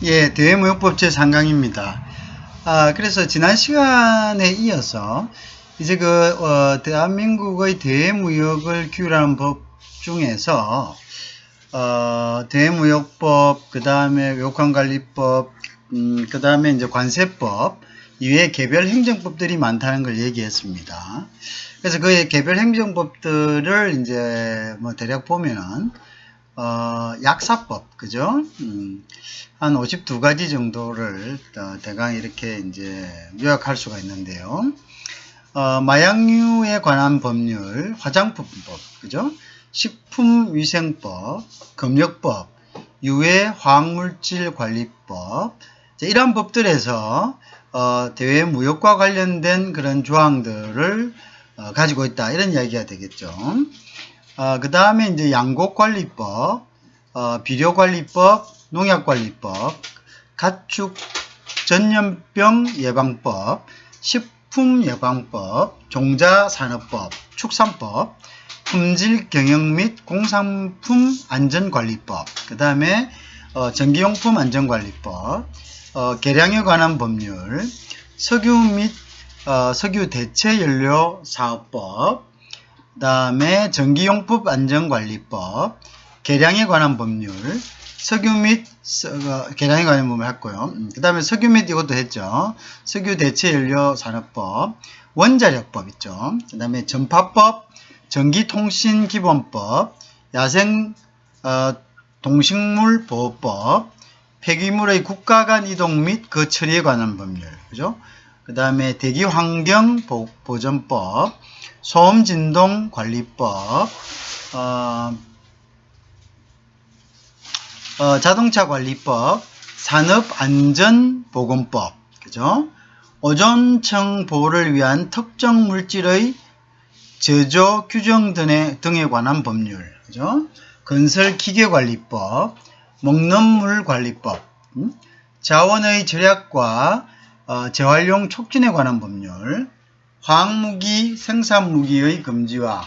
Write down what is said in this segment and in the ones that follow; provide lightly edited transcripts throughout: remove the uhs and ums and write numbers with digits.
예, 대외무역법 제3강입니다. 그래서 지난 시간에 이어서 이제 대한민국의 대외무역을 규율하는 법 중에서 대외무역법, 그 다음에 외국환관리법, 그 다음에 이제 관세법 이외에 개별 행정법들이 많다는 걸 얘기했습니다. 그래서 그 개별 행정법들을 이제 대략 보면은 약사법, 그죠? 한 52가지 정도를 대강 이렇게 이제 요약할 수가 있는데요. 마약류에 관한 법률, 화장품법, 그죠? 식품위생법, 검역법, 유해화학물질관리법, 이러한 법들에서 대외무역과 관련된 그런 조항들을 가지고 있다, 이런 이야기가 되겠죠. 그 다음에 이제 양곡관리법, 비료관리법, 농약관리법, 가축 전염병 예방법, 식품예방법, 종자산업법, 축산법, 품질 경영 및 공산품 안전관리법, 그 다음에 전기용품 안전관리법, 계량에 관한 법률, 석유 및 석유 대체연료 사업법, 그 다음에 전기용품 안전관리법, 계량에 관한 법률, 석유 및 계량에 관한 법을 했고요. 그 다음에 석유 및 이것도 했죠. 석유 대체연료 산업법, 원자력법 있죠. 그 다음에 전파법, 전기통신기본법, 야생 동식물 보호법, 폐기물의 국가 간 이동 및 그 처리에 관한 법률, 그죠? 그 다음에 대기환경보전법, 소음진동관리법, 자동차관리법, 산업안전보건법, 그죠? 오존층 보호를 위한 특정 물질의 제조 규정 등에 관한 법률, 그죠? 건설기계관리법, 먹는물관리법, 자원의 절약과 재활용 촉진에 관한 법률, 화학무기, 생산무기의 금지와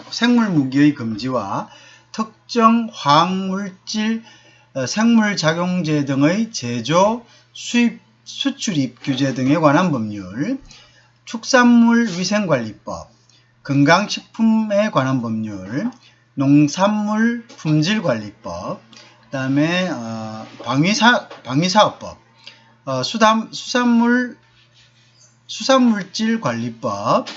생물무기의 금지와 특정 화학물질, 생물작용제 등의 제조, 수입, 수출입 규제 등에 관한 법률, 축산물 위생관리법, 건강식품에 관한 법률, 농산물 품질관리법, 그 다음에 방위사업법, 수산물질관리법,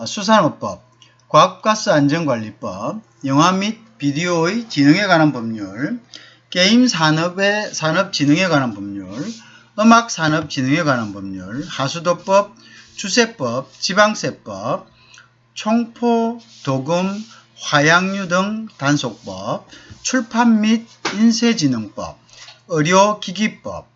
수산업법, 과학가스안전관리법, 영화 및 비디오의 진흥에 관한 법률, 게임 산업진흥에 관한 법률, 음악산업진흥에 관한 법률, 하수도법, 주세법, 지방세법, 총포, 도금, 화약류 등 단속법, 출판 및 인쇄진흥법, 의료기기법,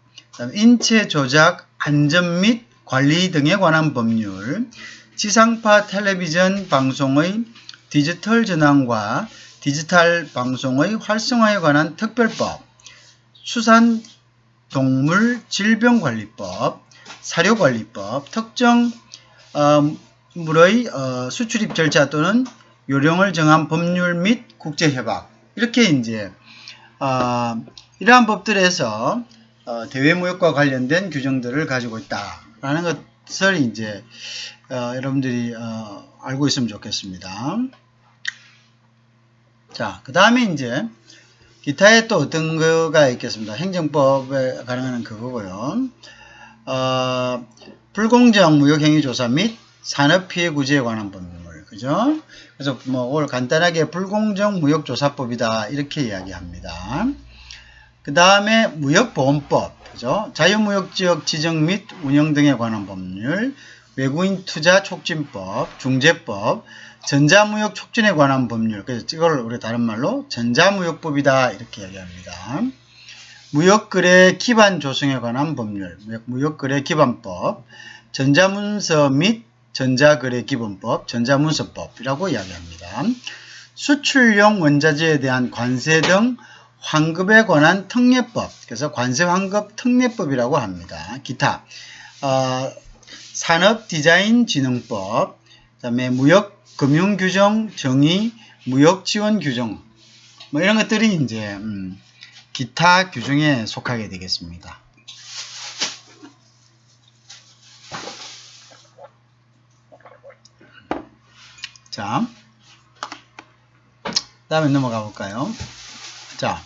인체조작, 안전 및 관리 등에 관한 법률, 지상파 텔레비전 방송의 디지털 전환과 디지털 방송의 활성화에 관한 특별법, 수산동물 질병관리법, 사료관리법, 특정 물의 수출입 절차 또는 요령을 정한 법률 및 국제협약, 이렇게 이제 이러한 법들에서 대외무역과 관련된 규정들을 가지고 있다라는 것을 이제 여러분들이 알고 있으면 좋겠습니다. 자, 그 다음에 이제 기타에 또 어떤 거가 있겠습니다. 행정법에 관한 그거고요. 불공정 무역행위조사 및 산업피해 구제에 관한 법률, 그죠? 그래서 오늘 간단하게 불공정 무역조사법이다, 이렇게 이야기합니다. 그 다음에 무역보험법, 그죠? 자유무역지역 지정 및 운영 등에 관한 법률, 외국인 투자 촉진법, 중재법, 전자무역 촉진에 관한 법률, 그래서 이걸 우리 다른 말로 전자무역법이다, 이렇게 이야기합니다. 무역거래 기반 조성에 관한 법률, 무역거래 기반법, 전자문서 및 전자거래 기본법, 전자문서법이라고 이야기합니다. 수출용 원자재에 대한 관세 등 환급에 관한 특례법, 그래서 관세환급 특례법이라고 합니다. 기타 산업디자인진흥법, 그 다음에 무역금융규정 정의, 무역지원규정, 이런 것들이 이제 기타 규정에 속하게 되겠습니다. 자, 다음에 넘어가 볼까요? 자,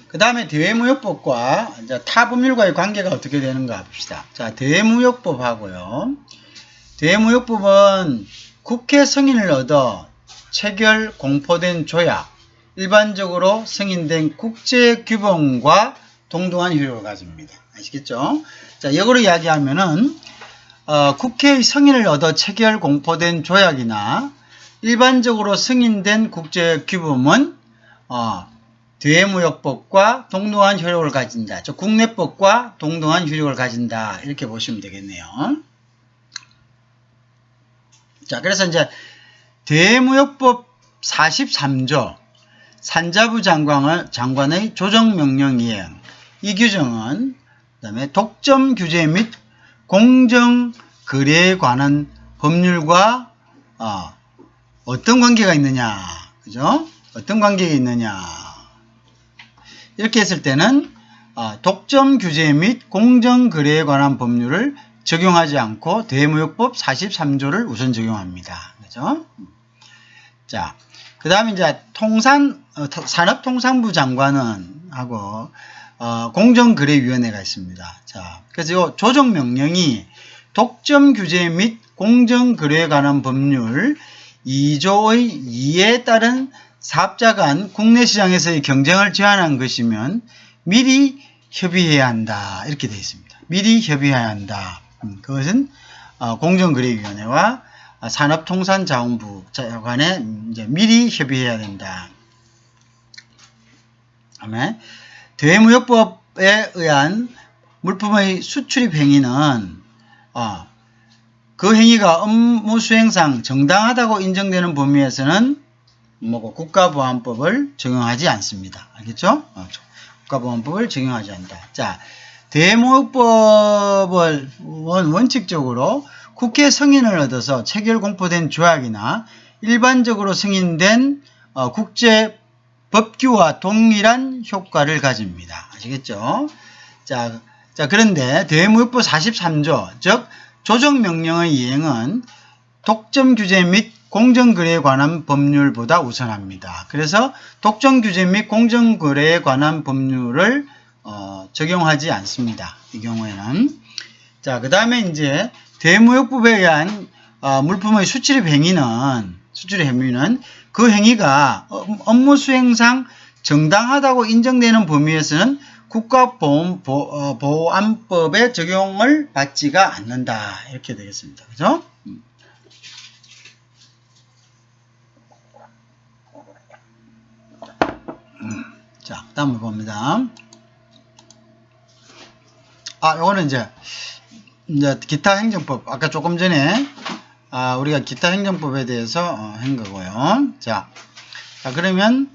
그 다음에 대외무역법과 이제 타 법률과의 관계가 어떻게 되는가 봅시다. 자, 대외무역법하고요. 대외무역법은 국회 승인을 얻어 체결 공포된 조약, 일반적으로 승인된 국제규범과 동등한 효력을 가집니다. 아시겠죠? 자, 역으로 이야기하면은 국회의 승인을 얻어 체결 공포된 조약이나 일반적으로 승인된 국제규범은 대외무역법과 동등한 효력을 가진다. 저 국내법과 동등한 효력을 가진다. 이렇게 보시면 되겠네요. 자, 그래서 이제 대외무역법 43조 산자부 장관의 조정명령 이행, 이 규정은 그다음에 독점 규제 및 공정거래에 관한 법률과 어떤 관계가 있느냐, 그죠? 어떤 관계가 있느냐. 이렇게 했을 때는 독점 규제 및 공정거래에 관한 법률을 적용하지 않고 대외무역법 43조를 우선 적용합니다. 그죠? 자, 그 다음에 이제 산업통상부 장관은 하고 공정거래위원회가 있습니다. 자, 그래서 이 조정명령이 독점 규제 및 공정거래에 관한 법률 2조의 2에 따른 사업자 간 국내 시장에서의 경쟁을 제한한 것이면 미리 협의해야 한다. 이렇게 되어 있습니다. 미리 협의해야 한다. 그것은 공정거래위원회와 산업통상자원부 간에 이제 미리 협의해야 된다. 다음에 대외무역법에 의한 물품의 수출입 행위는 그 행위가 업무 수행상 정당하다고 인정되는 범위에서는 국가보안법을 적용하지 않습니다. 알겠죠? 국가보안법을 적용하지 않는다. 자, 대외무역법을 원칙적으로 국회 승인을 얻어서 체결 공포된 조약이나 일반적으로 승인된 국제 법규와 동일한 효과를 가집니다. 아시겠죠? 자, 그런데 대외무역법 43조, 즉 조정명령의 이행은 독점 규제 및 공정거래에 관한 법률보다 우선합니다. 그래서 독점 규제 및 공정거래에 관한 법률을 적용하지 않습니다. 이 경우에는. 자, 그 다음에 이제 대외무역법에 의한 물품의 수출입 행위는 그 행위가 업무 수행상 정당하다고 인정되는 범위에서는 국가보안법의 적용을 받지가 않는다. 이렇게 되겠습니다. 그죠? 자, 다음을 봅니다. 요거는 이제 기타 행정법, 아까 조금 전에 우리가 기타 행정법에 대해서 한 거고요. 자, 그러면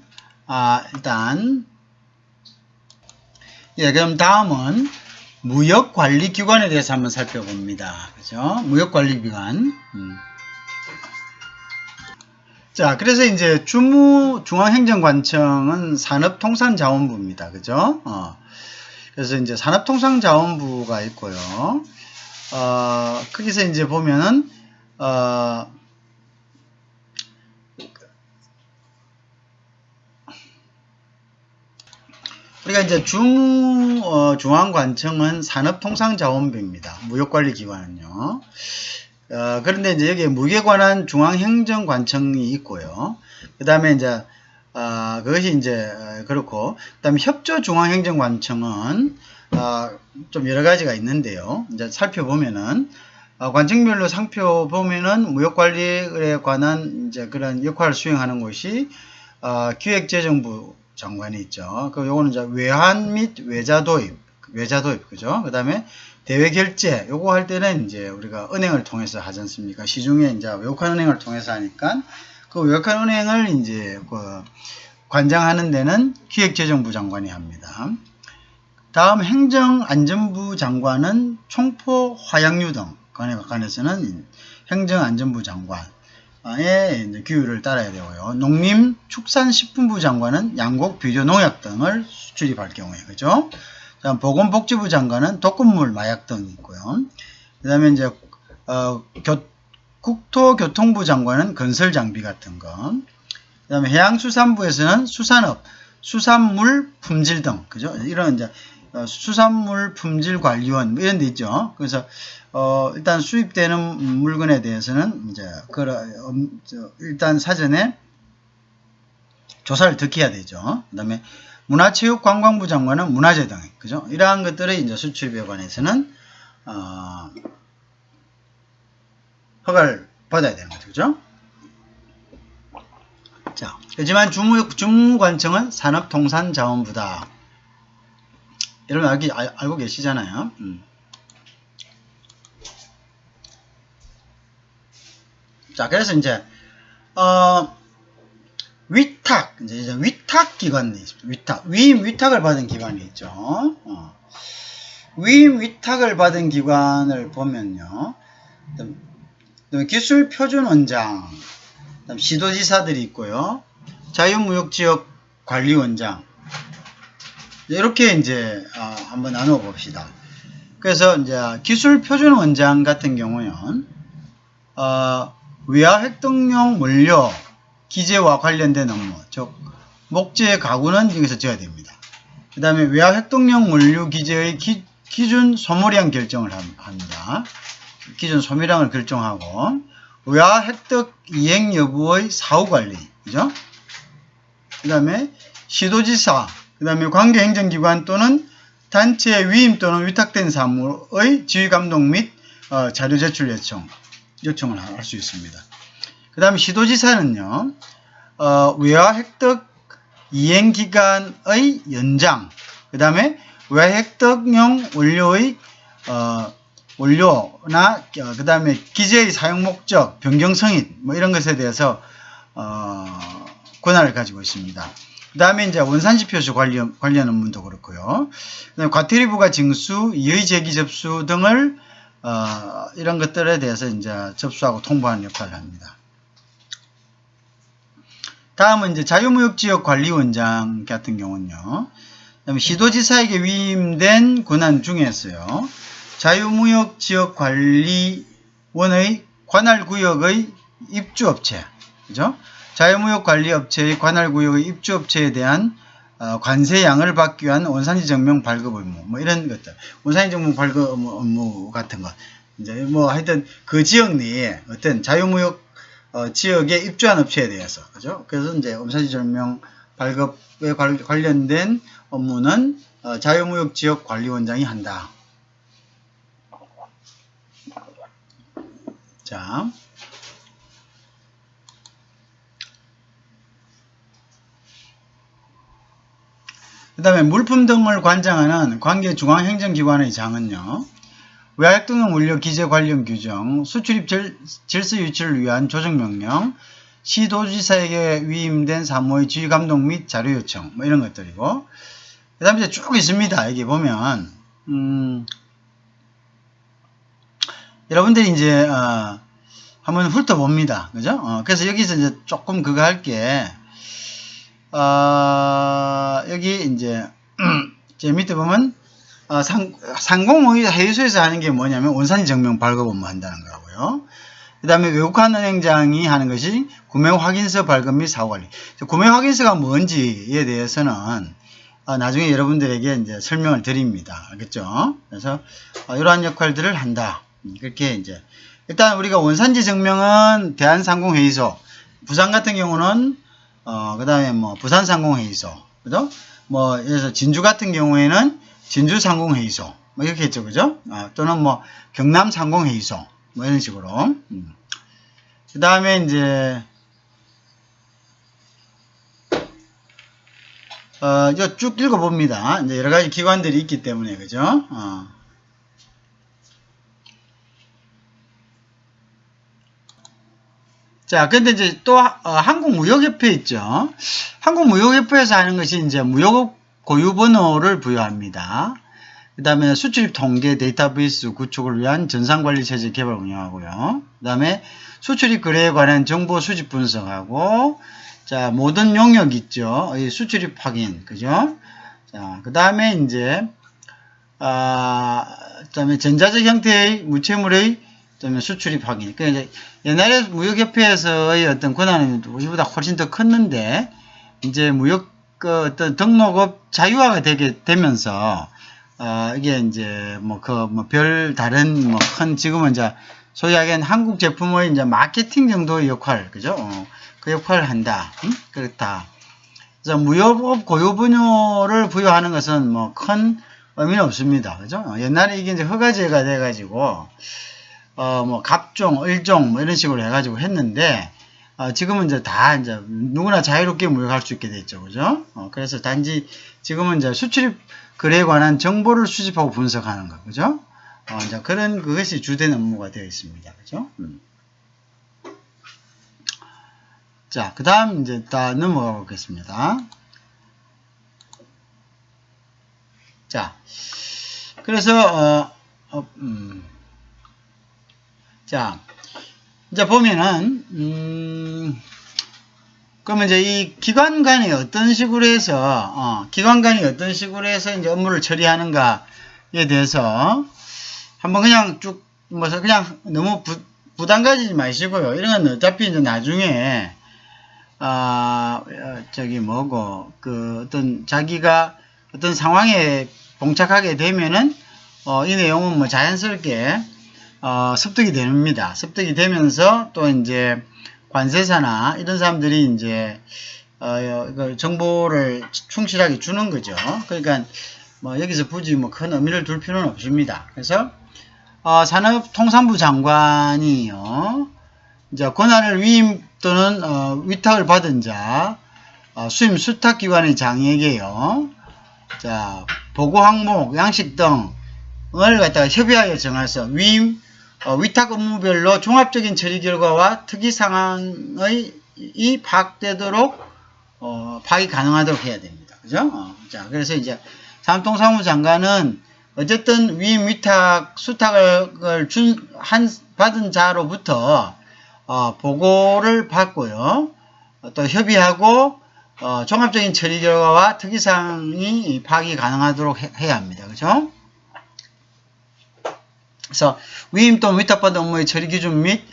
일단 그럼 다음은 무역관리기관에 대해서 한번 살펴봅니다. 그죠? 무역관리기관. 자, 그래서 이제 중앙행정관청은 산업통상자원부입니다. 그죠? 그래서 이제 산업통상자원부가 있고요. 거기서 이제 보면은, 우리가 이제 중앙관청은 산업통상자원부입니다. 무역관리기관은요. 그런데 이제 여기에 무역에 관한 중앙행정관청이 있고요. 그 다음에 이제, 그것이 이제, 그렇고, 그 다음에 협조중앙행정관청은, 좀 여러 가지가 있는데요. 이제 살펴보면은, 관청별로 살펴보면은 무역관리에 관한 이제 그런 역할을 수행하는 곳이, 기획재정부 장관이 있죠. 요거는 이제 외환 및 외자 도입, 그죠? 그 다음에 대외 결제, 요거 할 때는 이제 우리가 은행을 통해서 하지 않습니까? 시중에 이제 외국한 은행을 통해서 하니까 그 외국한 은행을 이제 관장하는 데는 기획재정부 장관이 합니다. 다음 행정안전부 장관은 총포 화약류 등 관해서는 행정안전부 장관. 이제 규율을 따라야 되고요. 농림축산식품부 장관은 양곡, 비료, 농약 등을 수출입할 경우에, 그죠? 자, 보건복지부 장관은 독극물, 마약 등이 있고요. 그 다음에 이제, 국토교통부 장관은 건설 장비 같은 거. 그 다음에 해양수산부에서는 수산업, 수산물 품질 등, 그죠? 이런 이제, 수산물 품질 관리원, 뭐 이런 데 있죠. 그래서, 일단 수입되는 물건에 대해서는 이제, 일단 사전에 조사를 더 해야 되죠. 그 다음에 문화체육관광부 장관은 문화재 등, 그죠? 이러한 것들을 이제 수출입에 관해서는, 허가를 받아야 되는 거죠. 그죠? 자, 하지만 주무관청은 산업통상자원부다. 여러분 알고 계시잖아요. 자, 그래서 이제 위탁, 이제 위탁 기관이 있습니다. 위임 위탁을 받은 기관이 있죠. 위임 위탁을 받은 기관을 보면요. 기술표준원장, 시도지사들이 있고요. 자유무역지역관리원장. 이렇게 이제 한번 나누어 봅시다. 그래서 이제 기술표준원장 같은 경우는 외화 획득용 원료 기재와 관련된 업무, 즉 목재 가구는 여기서 져야 됩니다. 그 다음에 외화 획득용 원료 기재의 기준 소모량 결정을 합니다. 기준 소모량을 결정하고 외화 획득 이행 여부의 사후 관리, 그죠? 그 다음에 시도지사, 그 다음에 관계행정기관 또는 단체의 위임 또는 위탁된 사무의 지휘감독 및 자료 제출 요청을 할 수 있습니다. 그 다음에 시도지사는요, 외화 획득 이행기간의 연장, 그 다음에 외화 획득용 원료의 원료나 그 다음에 기재의 사용 목적, 변경 승인 뭐 이런 것에 대해서 권한을 가지고 있습니다. 그 다음에 이제 원산지 표시 관련 업무도 그렇고요. 그다음에 과태료부가 징수, 이의 제기 접수 등을 이런 것들에 대해서 이제 접수하고 통보하는 역할을 합니다. 다음은 이제 자유무역지역관리원장 같은 경우는요. 그다음에 시도지사에게 위임된 권한 중에서요. 자유무역지역관리원의 관할구역의 입주업체, 그죠? 자유무역관리업체의 관할구역의 입주업체에 대한 관세양을 받기 위한 원산지 증명 발급 의무, 뭐 이런 것들, 원산지 증명 발급 업무 같은 것, 이제 뭐 하여튼 그 지역 내에 어떤 자유무역 지역에 입주한 업체에 대해서, 그죠? 그래서 이제 원산지 증명 발급에 관련된 업무는 자유무역지역관리원장이 한다. 자. 그 다음에 물품 등을 관장하는 관계 중앙행정기관의 장은요. 외화획득용 원료 기재 관련 규정, 수출입 질서 유치를 위한 조정명령, 시도지사에게 위임된 사무의 지휘감독 및 자료 요청, 뭐 이런 것들이고, 그 다음에 이제 쭉 있습니다. 여기 보면, 여러분들이 이제, 한번 훑어봅니다. 그죠? 그래서 여기서 이제 조금 그거 할게, 여기 이제 제 밑에 보면 상공의 회의소에서 하는 게 뭐냐면 원산지 증명 발급 업무 한다는 거고요. 그 다음에 외국환 은행장이 하는 것이 구매 확인서 발급 및 사후관리. 구매 확인서가 뭔지에 대해서는 나중에 여러분들에게 이제 설명을 드립니다. 알겠죠? 그래서 이러한 역할들을 한다. 그렇게 이제 일단 우리가 원산지 증명은 대한상공회의소, 부산 같은 경우는 그 다음에 뭐, 부산상공회의소, 그죠? 뭐, 그래서 진주 같은 경우에는 진주상공회의소, 뭐, 이렇게 했죠, 그죠? 또는 뭐, 경남상공회의소, 뭐, 이런 식으로. 그 다음에 이제, 이거 쭉 읽어봅니다. 이제 여러 가지 기관들이 있기 때문에, 그죠? 자, 근데 이제 또, 한국무역협회 있죠. 한국무역협회에서 하는 것이 이제 무역업 고유번호를 부여합니다. 그 다음에 수출입 통계 데이터베이스 구축을 위한 전산관리체제 개발 운영하고요. 그 다음에 수출입 거래에 관한 정보 수집 분석하고, 자, 모든 용역 있죠. 이 수출입 확인, 그죠? 자, 그 다음에 이제, 그다음에 전자적 형태의 무채물의 그다음에 수출입 확인. 그러니까 이제 옛날에 무역협회에서의 어떤 권한은 우리보다 훨씬 더 컸는데, 이제 무역 어떤 등록업 자유화가 되게 되면서, 이게 이제 별 다른 큰 지금은 이제 소위 하기엔 한국 제품의 이제 마케팅 정도의 역할, 그죠? 그 역할을 한다. 그렇다. 그래서 무역업 고유 분야를 부여하는 것은 큰 의미는 없습니다. 그죠? 옛날에 이게 이제 허가제가 돼가지고, 갑종, 을종, 이런 식으로 해가지고 했는데, 지금은 이제 다 이제 누구나 자유롭게 무역할 수 있게 됐죠. 그죠? 그래서 단지 지금은 이제 수출입 거래에 관한 정보를 수집하고 분석하는 거. 그죠? 이제 그것이 주된 업무가 되어 있습니다. 그죠? 자, 그 다음 이제 다 넘어가 보겠습니다. 자, 그래서, 자, 이제 보면은, 그러면 이제 이 기관 간이 어떤 식으로 해서, 이제 업무를 처리하는가에 대해서 한번 그냥 쭉, 그냥 너무 부담 가지지 마시고요. 이런 건 어차피 이제 나중에, 자기가 어떤 상황에 봉착하게 되면은, 이 내용은 자연스럽게, 습득이 됩니다. 습득이 되면서 또 이제 관세사나 이런 사람들이 이제, 정보를 충실하게 주는 거죠. 그러니까, 여기서 굳이 큰 의미를 둘 필요는 없습니다. 그래서, 산업통상부 장관이요, 이제 권한을 위임 또는, 위탁을 받은 자, 수임 수탁기관의 장에게요, 자, 보고 항목, 양식 등을 갖다가 협의하여 정해서 위임, 위탁 업무별로 종합적인 처리 결과와 특이 상황의 파악되도록, 파악이 가능하도록 해야 됩니다. 그죠? 자, 그래서 이제 산업통상부 장관은 어쨌든 위임, 위탁, 수탁을 받은 자로부터, 보고를 받고요. 또 협의하고, 종합적인 처리 결과와 특이사항이 파악이 가능하도록 해야 합니다. 그죠? 그래서 위임 또는 위탁받은 업무의 처리 기준 및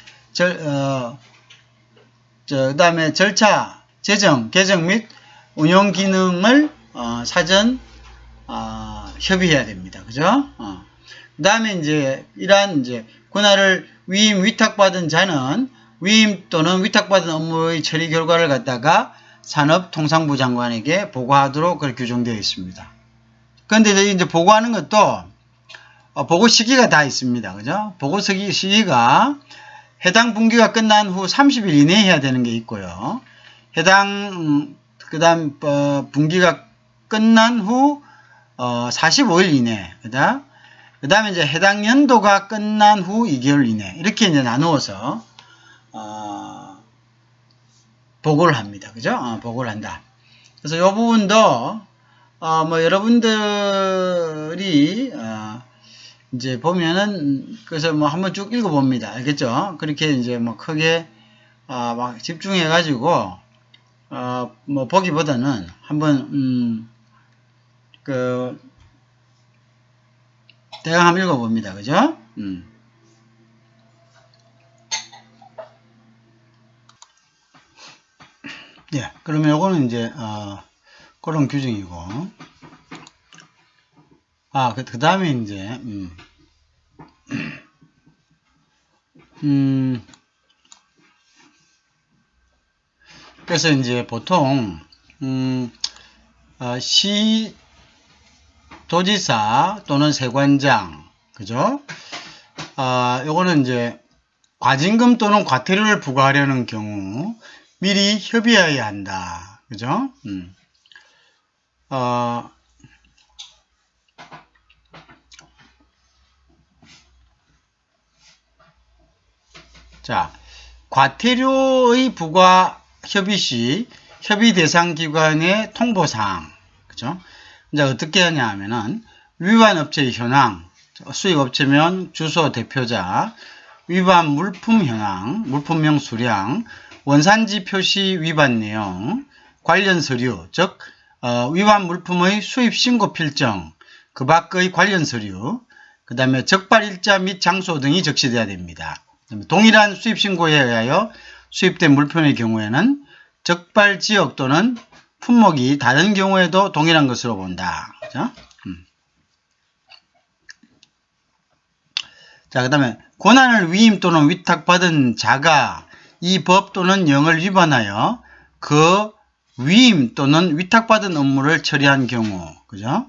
그다음에 절차, 제정, 개정 및 운영 기능을 사전 협의해야 됩니다. 그죠? 그다음에 이제 이러한 이제 권한을 위임, 위탁받은 자는 위임 또는 위탁받은 업무의 처리 결과를 갖다가 산업통상부 장관에게 보고하도록 그렇게 규정되어 있습니다. 그런데 이제 보고하는 것도 보고 시기가 다 있습니다. 그죠? 보고 시기가 해당 분기가 끝난 후 30일 이내에 해야 되는 게 있고요. 그다음 분기가 끝난 후 45일 이내. 그다음에 이제 해당 연도가 끝난 후 2개월 이내. 이렇게 이제 나누어서 보고를 합니다. 그죠? 보고를 한다. 그래서 이 부분도 여러분들이 이제 보면은 그래서 한번 쭉 읽어봅니다. 알겠죠? 그렇게 이제 크게 막 집중해 가지고 보기보다는 한번 대강 한번 읽어봅니다. 그죠? 예, 그러면 요거는 이제 그런 규정이고, 그 다음에 이제 그래서 이제 보통 시 도지사 또는 세관장, 그죠? 요거는 이제 과징금 또는 과태료를 부과하려는 경우 미리 협의해야 한다. 그죠? 자, 과태료의 부과 협의 시 협의 대상 기관의 통보사항. 그죠? 이제 어떻게 하냐 하면은 위반 업체의 현황, 수익업체면 주소, 대표자, 위반 물품 현황, 물품명 수량, 원산지 표시 위반 내용, 관련 서류, 즉 위반 물품의 수입 신고 필정, 그 밖의 관련 서류, 그 다음에 적발일자 및 장소 등이 적시되어야 됩니다. 동일한 수입 신고에 의하여 수입된 물품의 경우에는 적발 지역 또는 품목이 다른 경우에도 동일한 것으로 본다. 그죠? 자, 그 다음에 권한을 위임 또는 위탁받은 자가 이 법 또는 영을 위반하여 그 위임 또는 위탁받은 업무를 처리한 경우, 그죠?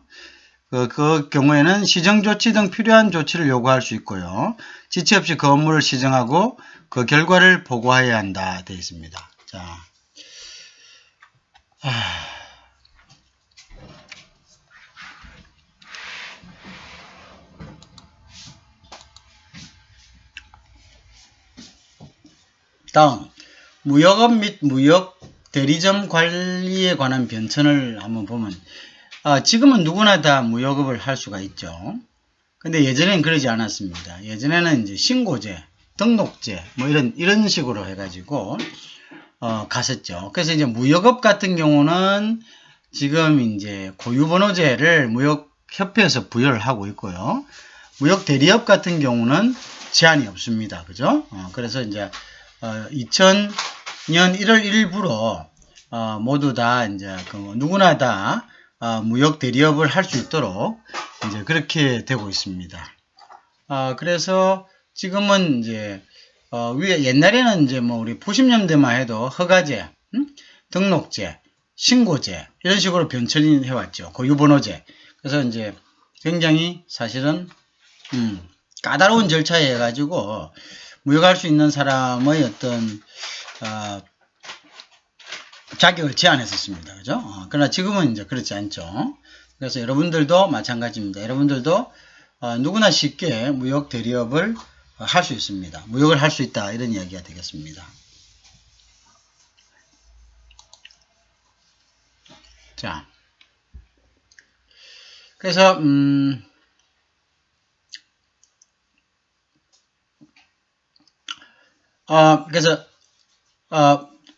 그 경우에는 시정조치 등 필요한 조치를 요구할 수 있고요. 지체 없이 그 업무를 시정하고 그 결과를 보고해야 한다. 되어 있습니다. 자. 다음, 무역업 및 무역 대리점 관리에 관한 변천을 한번 보면, 지금은 누구나 다 무역업을 할 수가 있죠. 근데 예전에는 그러지 않았습니다. 예전에는 이제 신고제, 등록제, 뭐 이런 식으로 해가지고, 갔었죠. 그래서 이제 무역업 같은 경우는 지금 이제 고유번호제를 무역협회에서 부여를 하고 있고요. 무역 대리업 같은 경우는 제한이 없습니다. 그죠? 그래서 이제 2000년 1월 1일부로 모두 다 이제 누구나 다 무역 대리업을 할 수 있도록 이제 그렇게 되고 있습니다. 그래서 지금은 이제 위에 옛날에는 이제 뭐 우리 90년대만 해도 허가제, 등록제, 신고제 이런 식으로 변천이 해왔죠. 고유번호제. 그래서 이제 굉장히 사실은 까다로운 절차에 해가지고 무역할 수 있는 사람의 어떤 자격을 제한했었습니다. 그죠? 그러나 지금은 이제 그렇지 않죠. 그래서 여러분들도 마찬가지입니다. 여러분들도 누구나 쉽게 무역 대리업을 할 수 있습니다. 무역을 할 수 있다. 이런 이야기가 되겠습니다. 자, 그래서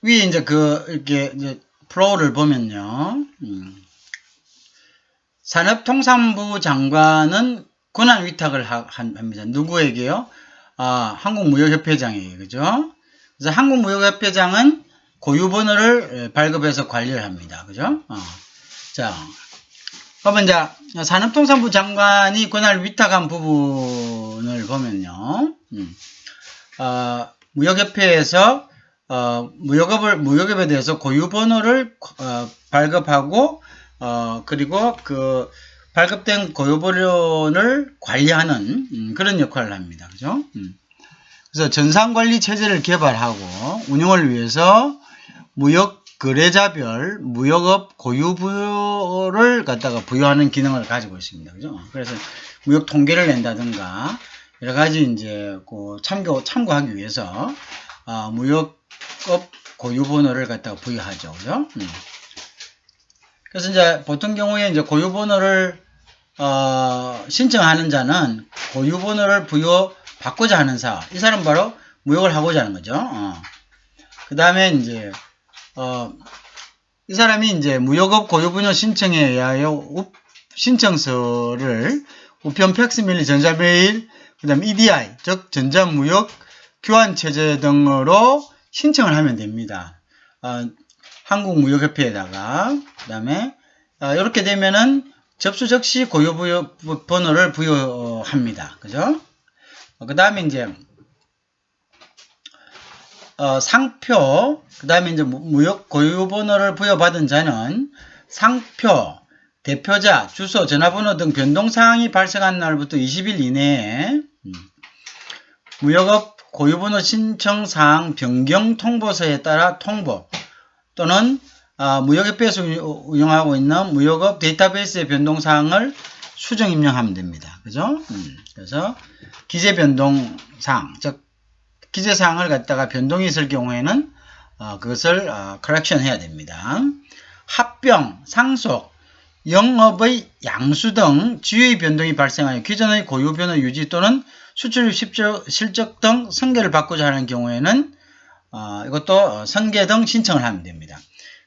위에 이제 이렇게 이제 플로우를 보면요. 산업통상부 장관은 권한 위탁을 합니다. 누구에게요? 한국무역협회장에게, 그죠? 그래서 한국무역협회장은 고유번호를 발급해서 관리를 합니다. 그죠? 자, 그러면 이제 산업통상부 장관이 권한을 위탁한 부분을 보면요. 무역협회에서 무역업에 대해서 고유번호를 발급하고 그리고 그 발급된 고유번호를 관리하는 그런 역할을 합니다. 그죠? 그래서 전산관리 체제를 개발하고 운영을 위해서 무역 거래자별 무역업 고유번호를 갖다가 부여하는 기능을 가지고 있습니다. 그죠? 그래서 무역 통계를 낸다든가 여러 가지 이제 참고하기 위해서 무역업 고유번호를 갖다가 부여하죠. 그죠? 그래서 이제 보통 경우에 이제 고유번호를 신청하는 자는 고유번호를 부여받고자 하는 사람, 이 사람 바로 무역을 하고자 하는 거죠. 그 다음에 이제 이 사람이 이제 무역업 고유번호 신청에 의하여 신청서를 우편 팩스밀리 전자메일 그 다음에 EDI 즉 전자무역 교환체제 등으로 신청을 하면 됩니다. 한국무역협회에다가 그 다음에 이렇게 되면은 접수 즉시 고유번호를 부여합니다. 그죠? 그 다음에 이제 상표 그 다음에 이제 무역 고유번호를 부여받은 자는 상표, 대표자, 주소, 전화번호 등 변동사항이 발생한 날부터 20일 이내에 무역업 고유번호 신청사항 변경 통보서에 따라 통보 또는 무역협회에서 운영하고 있는 무역업 데이터베이스의 변동사항을 수정 입력하면 됩니다. 그죠? 그래서 기재 변동사항, 즉 기재사항을 갖다가 변동이 있을 경우에는 그것을 correction 해야 됩니다. 합병, 상속, 영업의 양수 등 지위의 변동이 발생하여 기존의 고유 변호 유지 또는 수출 실적 등 승계를 바꾸자 하는 경우에는 이것도 승계 등 신청을 하면 됩니다.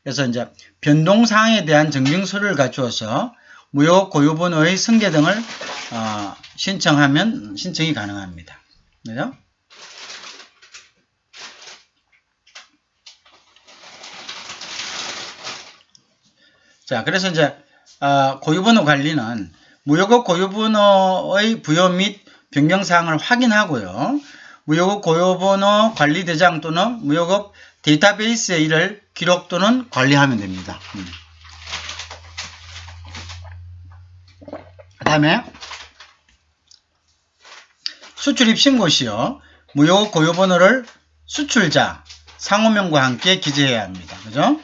그래서 이제 변동사항에 대한 증빙서류를 갖추어서 무역 고유 번호의 승계 등을 신청하면 신청이 가능합니다. 그죠? 자, 그래서 이제 고유번호 관리는 무역업 고유번호의 부여 및 변경사항을 확인하고요. 무역업 고유번호 관리대장 또는 무역업 데이터베이스에 이를 기록 또는 관리하면 됩니다. 그 다음에 수출입 신고시요. 무역업 고유번호를 수출자, 상호명과 함께 기재해야 합니다. 그죠?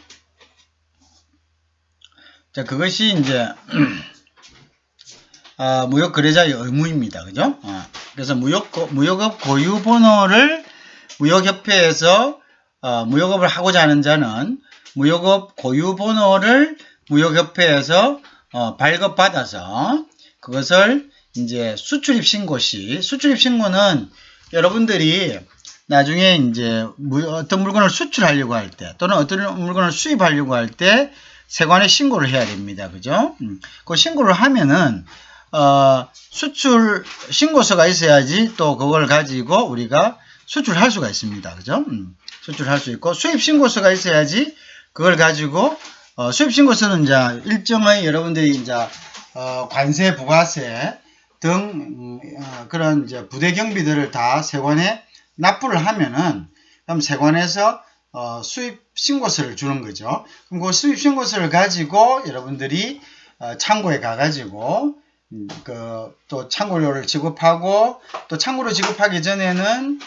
자, 그것이 이제 무역 거래자의 의무입니다. 그죠? 그래서 무역업 고유 번호를 무역협회에서 무역업을 하고자 하는 자는 무역업 고유 번호를 무역협회에서 발급받아서 그것을 이제 수출입 신고 시, 수출입 신고는 여러분들이 나중에 이제 어떤 물건을 수출하려고 할 때 또는 어떤 물건을 수입하려고 할 때 세관에 신고를 해야 됩니다. 그죠? 그 신고를 하면은 수출 신고서가 있어야지 또 그걸 가지고 우리가 수출할 수가 있습니다. 그죠? 수출할 수 있고 수입 신고서가 있어야지 그걸 가지고 수입 신고서는 이제 일정의 여러분들이 이제 관세, 부가세 등 그런 이제 부대 경비들을 다 세관에 납부를 하면은 그럼 세관에서 수입 신고서를 주는 거죠. 그럼 그 수입 신고서를 가지고 여러분들이 창고에 가가지고 또 창고료를 지급하고 또 창고료 지급하기 전에는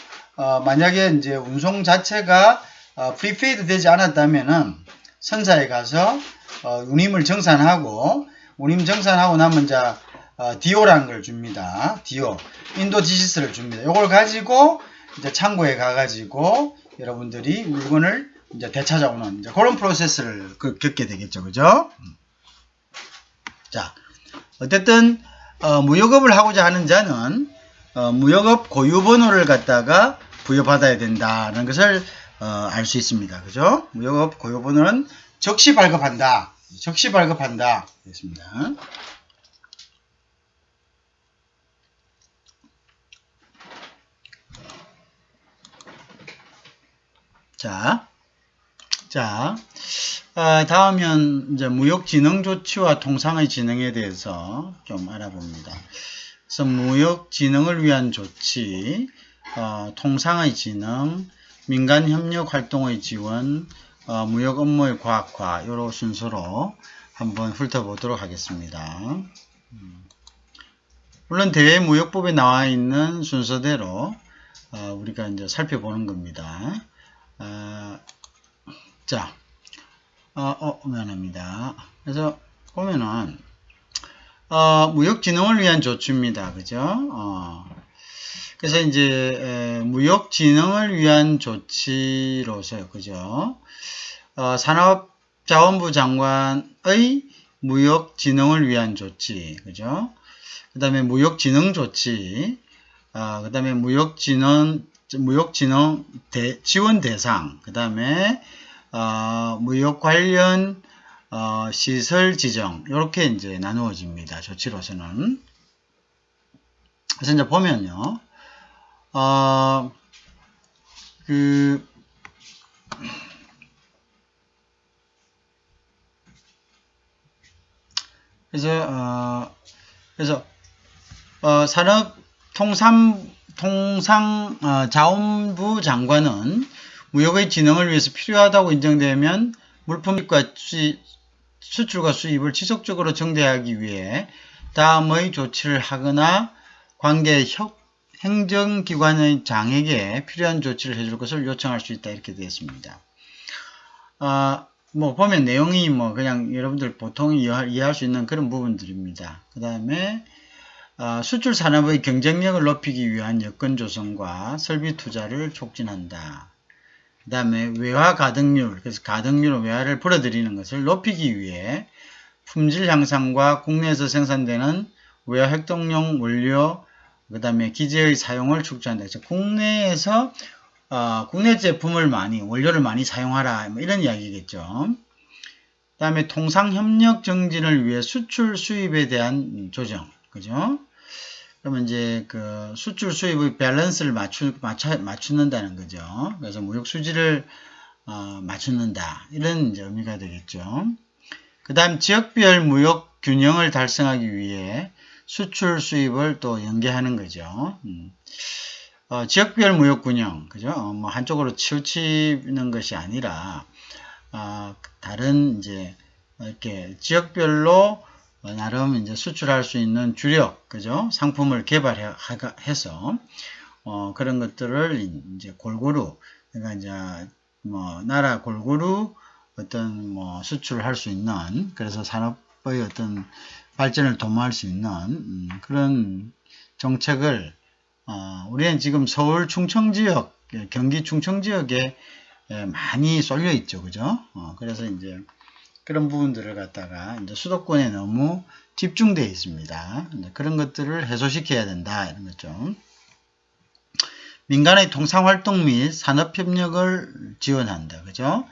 만약에 이제 운송 자체가 프리페이드 되지 않았다면은 선사에 가서 운임을 정산하고 운임 정산하고 나면 이제 DO라는 걸 줍니다. DO 인도 지시서를 줍니다. 이걸 가지고 이제 창고에 가가지고 여러분들이 물건을 이제 되찾아오는 이제 그런 프로세스를 겪게 되겠죠. 그죠? 자, 어쨌든 무역업을 하고자 하는 자는 무역업 고유번호를 갖다가 부여받아야 된다는 것을 알 수 있습니다. 그죠? 무역업 고유번호는 적시 발급한다. 적시 발급한다. 되겠습니다. 자, 다음은 이제 무역진흥조치와 통상의 진흥에 대해서 좀 알아봅니다. 그래서 무역진흥을 위한 조치, 통상의 진흥, 민간협력활동의 지원, 무역 업무의 과학화 이런 순서로 한번 훑어보도록 하겠습니다. 물론 대외무역법에 나와 있는 순서대로 우리가 이제 살펴보는 겁니다. 자, 미안합니다. 그래서 보면은 무역진흥을 위한 조치입니다. 그죠? 그래서 이제 무역진흥을 위한 조치로서요. 그죠? 산업자원부 장관의 무역진흥을 위한 조치. 그죠? 그 다음에 무역진흥 조치. 그 다음에 무역진흥 지원 대상. 그 다음에 무역 관련 시설 지정 이렇게 이제 나누어집니다. 조치로서는. 그래서 이제 보면요, 그래서 산업통상자원부 장관은 무역의 진흥을 위해서 필요하다고 인정되면 물품입과 수출과 수입을 지속적으로 정대하기 위해 다음의 조치를 하거나 관계 행정기관의 장에게 필요한 조치를 해줄 것을 요청할 수 있다. 이렇게 되었습니다. 뭐 보면 내용이 뭐 그냥 여러분들 보통 이해할 수 있는 그런 부분들입니다. 그 다음에 수출 산업의 경쟁력을 높이기 위한 여건 조성과 설비 투자를 촉진한다. 그 다음에 외화 가등률, 그래서 가등률 외화를 벌어들이는 것을 높이기 위해 품질 향상과 국내에서 생산되는 외화 활동용 원료, 그 다음에 기재의 사용을 촉진한다. 국내에서 국내 제품을 원료를 많이 사용하라, 뭐 이런 이야기겠죠. 그 다음에 통상협력 정진을 위해 수출 수입에 대한 조정, 그죠? 그러면 이제 그 수출 수입의 밸런스를 맞추는다는 거죠. 그래서 무역 수지를 맞추는다, 이런 이제 의미가 되겠죠. 그 다음 지역별 무역 균형을 달성하기 위해 수출 수입을 또 연계하는 거죠. 지역별 무역 균형, 그죠? 뭐 한쪽으로 치우치는 것이 아니라 다른 이제 이렇게 지역별로 나름 이제 수출할 수 있는 주력, 그죠? 상품을 개발해서 그런 것들을 이제 골고루, 그러니까 이제 뭐 나라 골고루 어떤 뭐 수출을 할 수 있는, 그래서 산업의 어떤 발전을 도모할 수 있는 그런 정책을 우리는 지금 서울 충청 지역, 경기 충청 지역에 많이 쏠려 있죠, 그죠? 그래서 이제 그런 부분들을 갖다가 이제 수도권에 너무 집중되어 있습니다. 그런 것들을 해소시켜야 된다, 이런 거죠. 민간의 통상활동 및 산업협력을 지원한다, 그죠?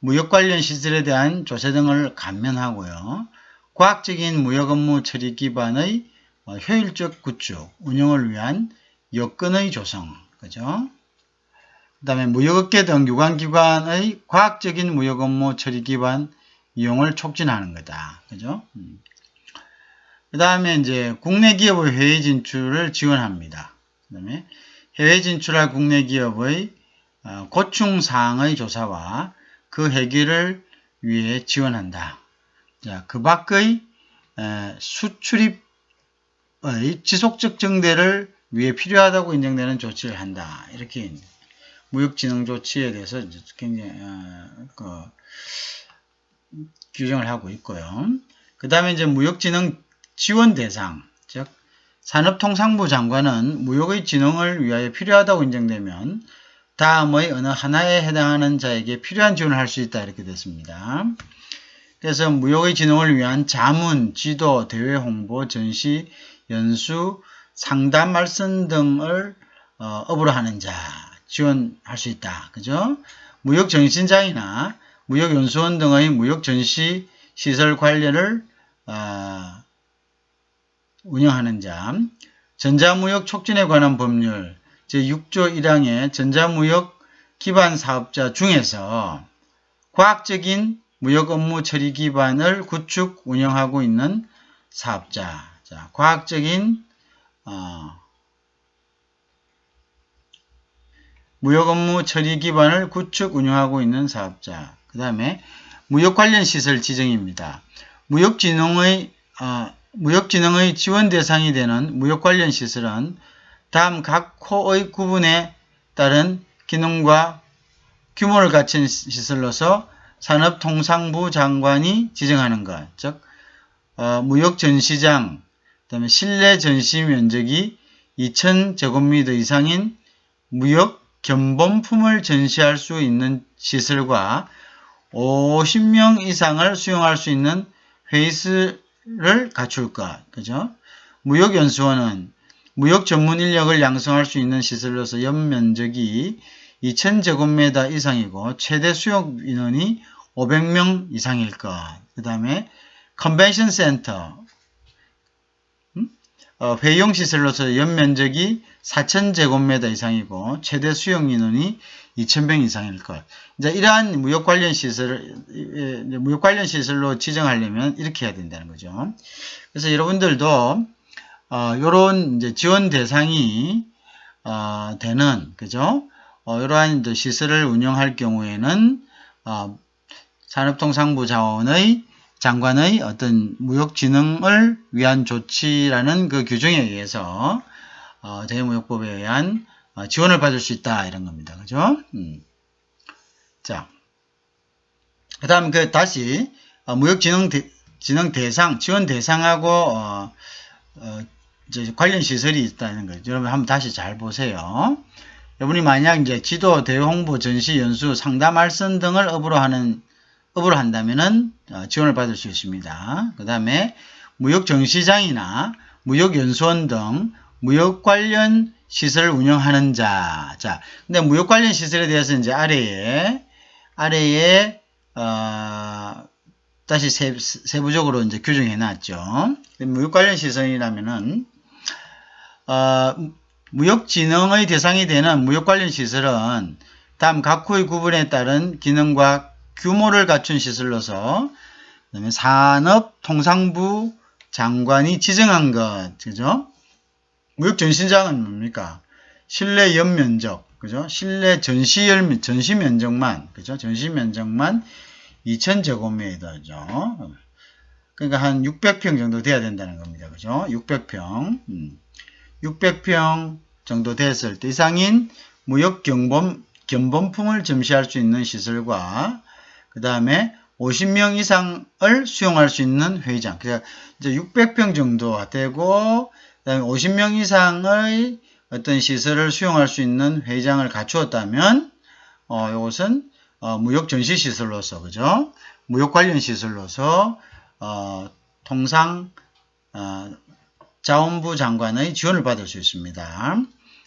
무역 관련 시설에 대한 조세 등을 감면하고요. 과학적인 무역 업무 처리 기반의 효율적 구축, 운영을 위한 여건의 조성, 그죠? 그 다음에 무역업계 등 유관기관의 과학적인 무역 업무 처리 기반 이용을 촉진하는 거다, 그죠? 그 다음에 이제 국내 기업의 해외 진출을 지원합니다. 그 다음에 해외 진출할 국내 기업의 고충사항의 조사와 그 해결을 위해 지원한다. 자, 그 밖의 수출입의 지속적 증대를 위해 필요하다고 인정되는 조치를 한다. 이렇게 무역진흥 조치에 대해서 굉장히 규정을 하고 있고요. 그 다음에 이제 무역진흥 지원 대상, 즉 산업통상부 장관은 무역의 진흥을 위하여 필요하다고 인정되면 다음의 어느 하나에 해당하는 자에게 필요한 지원을 할 수 있다, 이렇게 됐습니다. 그래서 무역의 진흥을 위한 자문, 지도, 대외 홍보, 전시, 연수, 상담, 말씀 등을 업으로 하는 자 지원할 수 있다, 그죠? 무역 전신장이나 무역 연수원 등의 무역 전시 시설 관리를 운영하는 자, 전자무역 촉진에 관한 법률 제6조 1항의 전자무역 기반 사업자 중에서 과학적인 무역 업무 처리 기반을 구축 운영하고 있는 사업자. 자, 과학적인 무역 업무 처리 기반을 구축 운영하고 있는 사업자. 그 다음에 무역 관련 시설 지정입니다. 무역진흥의 지원 대상이 되는 무역 관련 시설은 다음 각 호의 구분에 따른 기능과 규모를 갖춘 시설로서 산업통상부 장관이 지정하는 것, 즉 무역 전시장, 그다음에 실내 전시 면적이 2,000제곱미터 이상인 무역 견본품을 전시할 수 있는 시설과 50명 이상을 수용할 수 있는 회의실을 갖출 것, 그죠? 무역연수원은 무역 전문 인력을 양성할 수 있는 시설로서 연면적이 2,000제곱미터 이상이고 최대 수용 인원이 500명 이상일 것. 그 다음에 컨벤션 센터, 회의용 시설로서 연면적이 4,000제곱미터 이상이고 최대 수용 인원이 2,000명 이상일 것. 이제 이러한 무역 관련 시설로 지정하려면 이렇게 해야 된다는 거죠. 그래서 여러분들도 요런 이제 지원 대상이 되는, 그죠? 이러한 시설을 운영할 경우에는 산업통상부 장관의 어떤 무역진흥을 위한 조치라는 그 규정에 의해서 대무역법에 의한 지원을 받을 수 있다, 이런 겁니다. 그죠? 자, 그 다음 다시 무역진흥 대상, 지원 대상하고 이제 관련 시설이 있다는 거죠. 여러분 한번 다시 잘 보세요. 여러분이 만약 이제 지도, 대외 홍보, 전시, 연수, 상담, 말씀 등을 업으로 하는 업을 한다면은 지원을 받을 수 있습니다. 그 다음에 무역정시장이나 무역연수원 등 무역 관련 시설 운영하는 자. 자, 근데 무역 관련 시설에 대해서 이제 아래에 다시 세부적으로 이제 규정해 놨죠. 무역 관련 시설이라면은 무역진흥의 대상이 되는 무역 관련 시설은 다음 각 호의 구분에 따른 기능과 규모를 갖춘 시설로서 그다음에 산업통상부 장관이 지정한 것, 그죠? 무역전시장은 뭡니까? 실내 연면적, 그죠? 실내 전시 면적만, 그죠? 전시 면적만 2,000제곱미터죠. 그러니까 한 600평 정도 돼야 된다는 겁니다. 그죠? 600평. 600평 정도 됐을 때 이상인 무역 견본품을 점시할 수 있는 시설과 그 다음에 50명 이상을 수용할 수 있는 회의장. 그래서 이제 600평 정도 되고 그다음에 50명 이상의 어떤 시설을 수용할 수 있는 회의장을 갖추었다면 이것은 무역 전시 시설로서, 그죠? 무역 관련 시설로서 통상 자원부 장관의 지원을 받을 수 있습니다.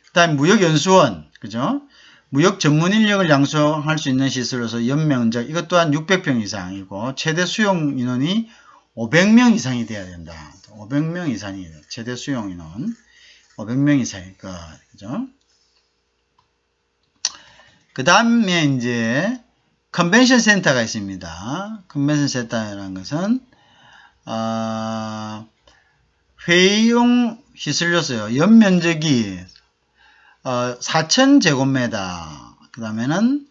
그 다음에 무역연수원, 그죠? 무역 전문 인력을 양성할 수 있는 시설로서 연면적, 이것 또한 600평 이상이고, 최대 수용 인원이 500명 이상이 돼야 된다. 500명 이상이, 최대 수용 인원 500명 이상일 것, 그죠? 그 다음에 이제, 컨벤션 센터가 있습니다. 컨벤션 센터라는 것은, 회의용 시설로서요. 연면적이 4,000제곱미터. 그 다음에는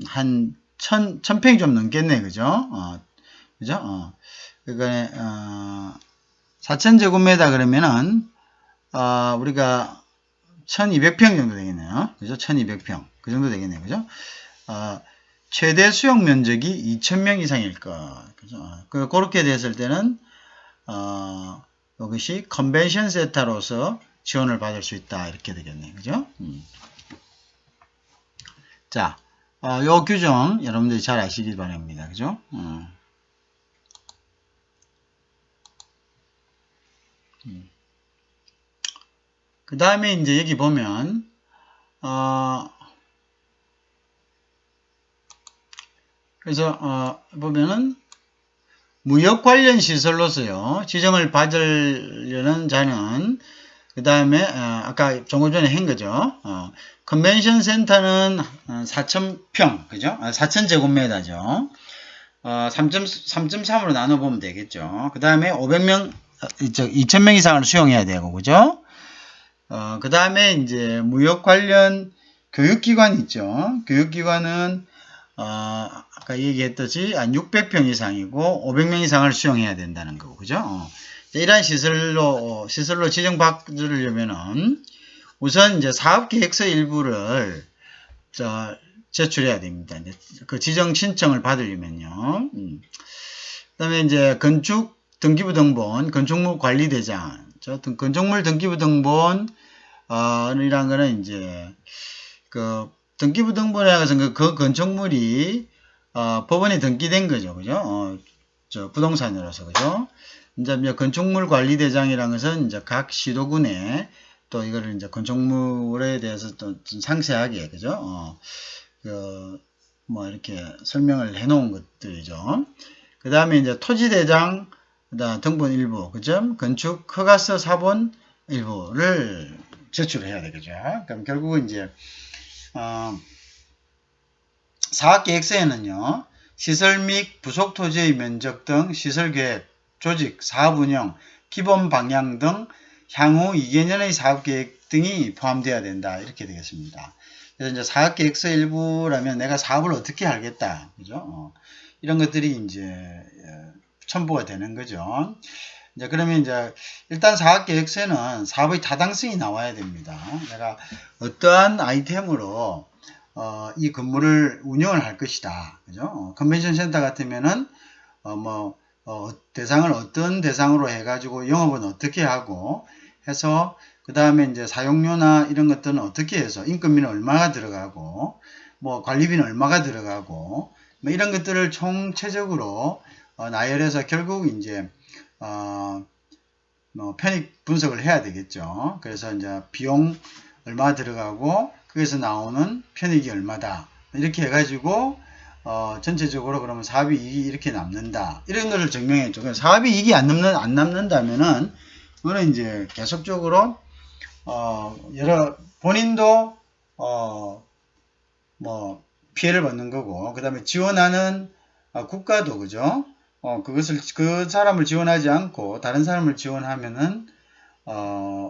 한 1,000평이 좀 넘겠네, 그죠? 그죠? 그러니까 4,000제곱미터 그러면은 우리가 1,200평 정도 되겠네요, 그죠? 1,200평 그 정도 되겠네요, 그죠? 최대 수용 면적이 2,000명 이상일 것, 그죠? 그렇게 됐을 때는 이것이 컨벤션 센터로서 지원을 받을 수 있다, 이렇게 되겠네요, 그죠? 자, 요 규정 여러분들이 잘 아시길 바랍니다, 그죠? 그 다음에 이제 여기 보면 그래서 보면은 무역 관련 시설로서요, 지정을 받으려는 자는 그 다음에 아까 조금 전에 한 거죠. 컨벤션 센터는 4,000평, 그죠? 4,000제곱미터죠. 3.3으로 나눠보면 되겠죠. 그 다음에 500명, 2,000명 이상을 수용해야 되고, 그죠? 그 다음에 이제 무역 관련 교육기관 있죠. 교육기관은 아까 얘기했듯이 한 600평 이상이고 500명 이상을 수용해야 된다는 거고, 그죠? 이러한 시설로 지정받으려면은 우선 이제 사업계획서 일부를 제출해야 됩니다. 이제 그 지정 신청을 받으려면요. 그 다음에 이제 건축 등기부 등본, 건축물 관리대장, 건축물 등기부 등본, 이란 거는 이제 그 등기부 등본에 가서 그 건축물이 법원에 등기된 거죠, 그죠? 부동산으로서, 그죠? 이제 건축물 관리대장이라는 것은 이제 각 시도군에 또 이거를 이제 건축물에 대해서 또 상세하게, 그죠? 뭐 이렇게 설명을 해 놓은 것들이죠. 그 다음에 이제 토지대장, 그다음 등본 일부, 그죠? 건축 허가서 사본 일부를 제출해야 되겠죠. 그럼 결국은 이제 사업계획서에는요, 시설 및 부속 토지의 면적 등 시설계획, 조직, 사업운영, 기본 방향 등 향후 2개년의 사업계획 등이 포함되어야 된다, 이렇게 되겠습니다. 그래서 이제 사업계획서 일부라면 내가 사업을 어떻게 하겠다, 그죠? 이런 것들이 이제 첨부가 되는 거죠. 이제 그러면 이제 일단 사업계획서에는 사업의 타당성이 나와야 됩니다. 내가 어떠한 아이템으로 이 건물을 운영을 할 것이다, 그죠? 컨벤션 센터 같으면은 대상을 어떤 대상으로 해가지고 영업은 어떻게 하고 해서 그 다음에 이제 사용료나 이런 것들은 어떻게 해서 인건비는 얼마가 들어가고 뭐 관리비는 얼마가 들어가고 뭐 이런 것들을 총체적으로 나열해서 결국 이제 편익 분석을 해야 되겠죠. 그래서 이제 비용 얼마 들어가고 거기서 나오는 편익이 얼마다 이렇게 해가지고 전체적으로 그러면 사업이 이익이 이렇게 남는다 이런 것을 증명했죠. 그래서 사업이 이익이 안 남는다면은 그거는 이제 계속적으로 본인도 뭐 피해를 받는 거고, 그 다음에 지원하는 국가도 그죠? 그것을 그 사람을 지원하지 않고 다른 사람을 지원하면은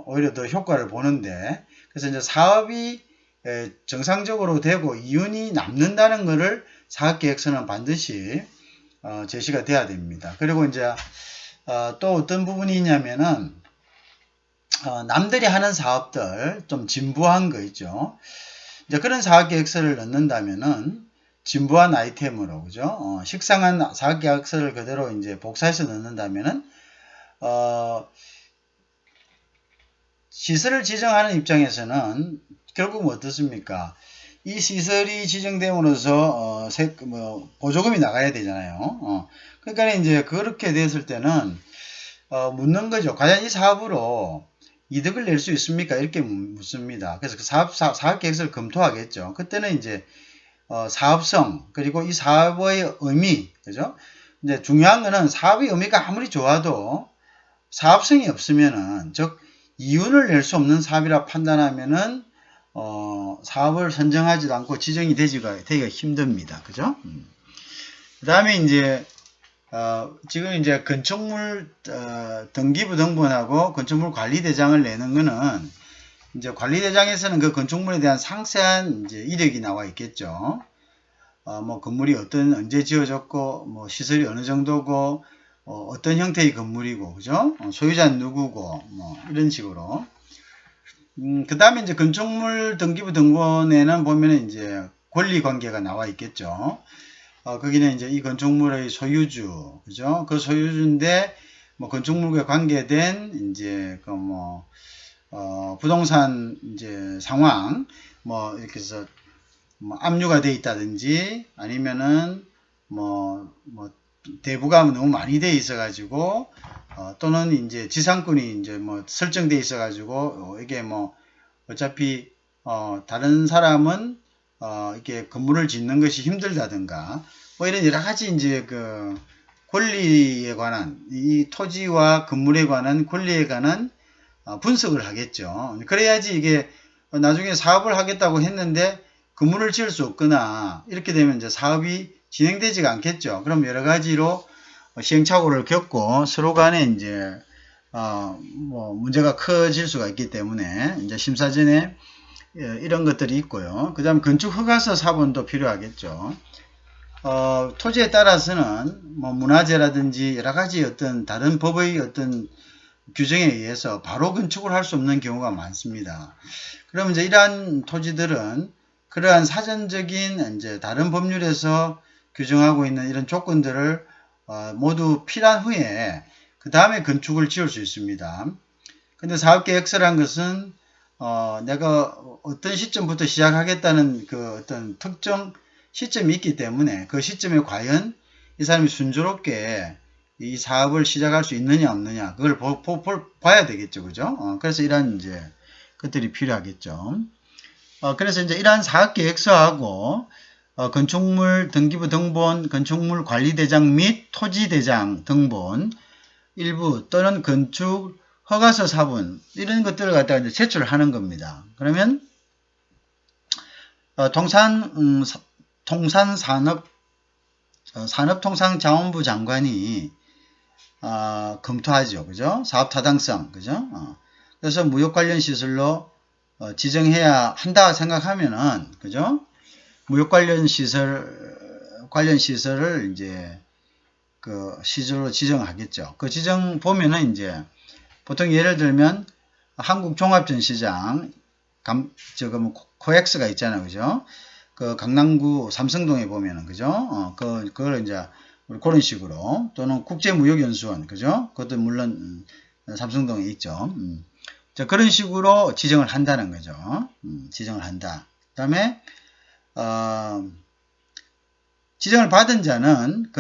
오히려 더 효과를 보는데, 그래서 이제 사업이 정상적으로 되고 이윤이 남는다는 것을 사업계획서는 반드시 제시가 돼야 됩니다. 그리고 이제 또 어떤 부분이 있냐면은 남들이 하는 사업들 좀 진부한 거 있죠. 이제 그런 사업계획서를 넣는다면은 진부한 아이템으로 그죠? 식상한 사업계획서를 그대로 이제 복사해서 넣는다면은 시설을 지정하는 입장에서는 결국 어떻습니까? 이 시설이 지정됨으로써 보조금이 나가야 되잖아요. 그러니까 이제 그렇게 됐을 때는 묻는 거죠. 과연 이 사업으로 이득을 낼 수 있습니까? 이렇게 묻습니다. 그래서 그 사업 계획서를 검토하겠죠. 그때는 이제 사업성 그리고 이 사업의 의미, 그죠? 이제 중요한 거는 사업의 의미가 아무리 좋아도 사업성이 없으면은, 즉 이윤을 낼 수 없는 사업이라 판단하면은 사업을 선정하지도 않고 지정이 되기가 힘듭니다. 그죠? 그 다음에 이제 지금 이제 건축물 등기부 등본하고 건축물 관리대장을 내는 거는 이제 관리대장에서는 그 건축물에 대한 상세한 이제 이력이 나와 있겠죠. 뭐 건물이 언제 지어졌고, 뭐 시설이 어느 정도고, 어떤 형태의 건물이고, 그죠? 소유자는 누구고, 뭐 이런 식으로. 그 다음에 이제 건축물 등기부 등본에는 보면은 이제 권리 관계가 나와 있겠죠. 거기는 이제 이 건축물의 소유주, 그죠? 그 소유주인데, 뭐 건축물과 관계된 이제 부동산 이제 상황, 뭐 이렇게 해서 뭐 압류가 돼 있다든지 아니면은 대부가 너무 많이 돼 있어 가지고 또는 이제 지상권이 이제 뭐 설정돼 있어 가지고 이게 뭐 어차피 다른 사람은 이렇게 건물을 짓는 것이 힘들다든가 뭐 이런 여러 가지 이제 그 권리에 관한, 이 토지와 건물에 관한 권리에 관한 분석을 하겠죠. 그래야지 이게 나중에 사업을 하겠다고 했는데 건물을 지을 수 없거나 이렇게 되면 이제 사업이 진행되지가 않겠죠. 그럼 여러 가지로 시행착오를 겪고 서로 간에 이제 문제가 커질 수가 있기 때문에 이제 심사전에 이런 것들이 있고요. 그 다음 건축허가서 사본도 필요하겠죠. 토지에 따라서는 뭐 문화재라든지 여러 가지 어떤 다른 법의 어떤 규정에 의해서 바로 건축을 할 수 없는 경우가 많습니다. 그러면 이제 이러한 토지들은 그러한 사전적인 이제 다른 법률에서 규정하고 있는 이런 조건들을 모두 필요한 후에 그 다음에 건축을 지을 수 있습니다. 근데 사업계획서란 것은 내가 어떤 시점부터 시작하겠다는 그 어떤 특정 시점이 있기 때문에 그 시점에 과연 이 사람이 순조롭게 이 사업을 시작할 수 있느냐 없느냐 그걸 봐야 되겠죠. 그죠? 그래서 이러한 이제 것들이 필요하겠죠. 그래서 이제 이러한 사업계획서하고 건축물 등기부 등본, 건축물 관리대장 및 토지대장 등본 일부 또는 건축 허가서 사본 이런 것들을 갖다가 이제 제출을 하는 겁니다. 그러면 산업통상자원부 장관이 검토하죠. 그죠? 사업 타당성, 그죠? 그래서 무역 관련 시설로 지정해야 한다 생각하면은, 그죠? 무역 관련 시설을 이제 그 시설로 지정하겠죠. 그 지정 보면은 이제 보통 예를 들면 한국종합전시장 코엑스가 있잖아요. 그죠? 그 강남구 삼성동에 보면은, 그죠? 그걸 이제 그런 식으로, 또는 국제무역연수원, 그죠? 그것도 물론 삼성동에 있죠. 자, 그런 식으로 지정을 한다는 거죠. 지정을 한다. 그 다음에 지정을 받은 자는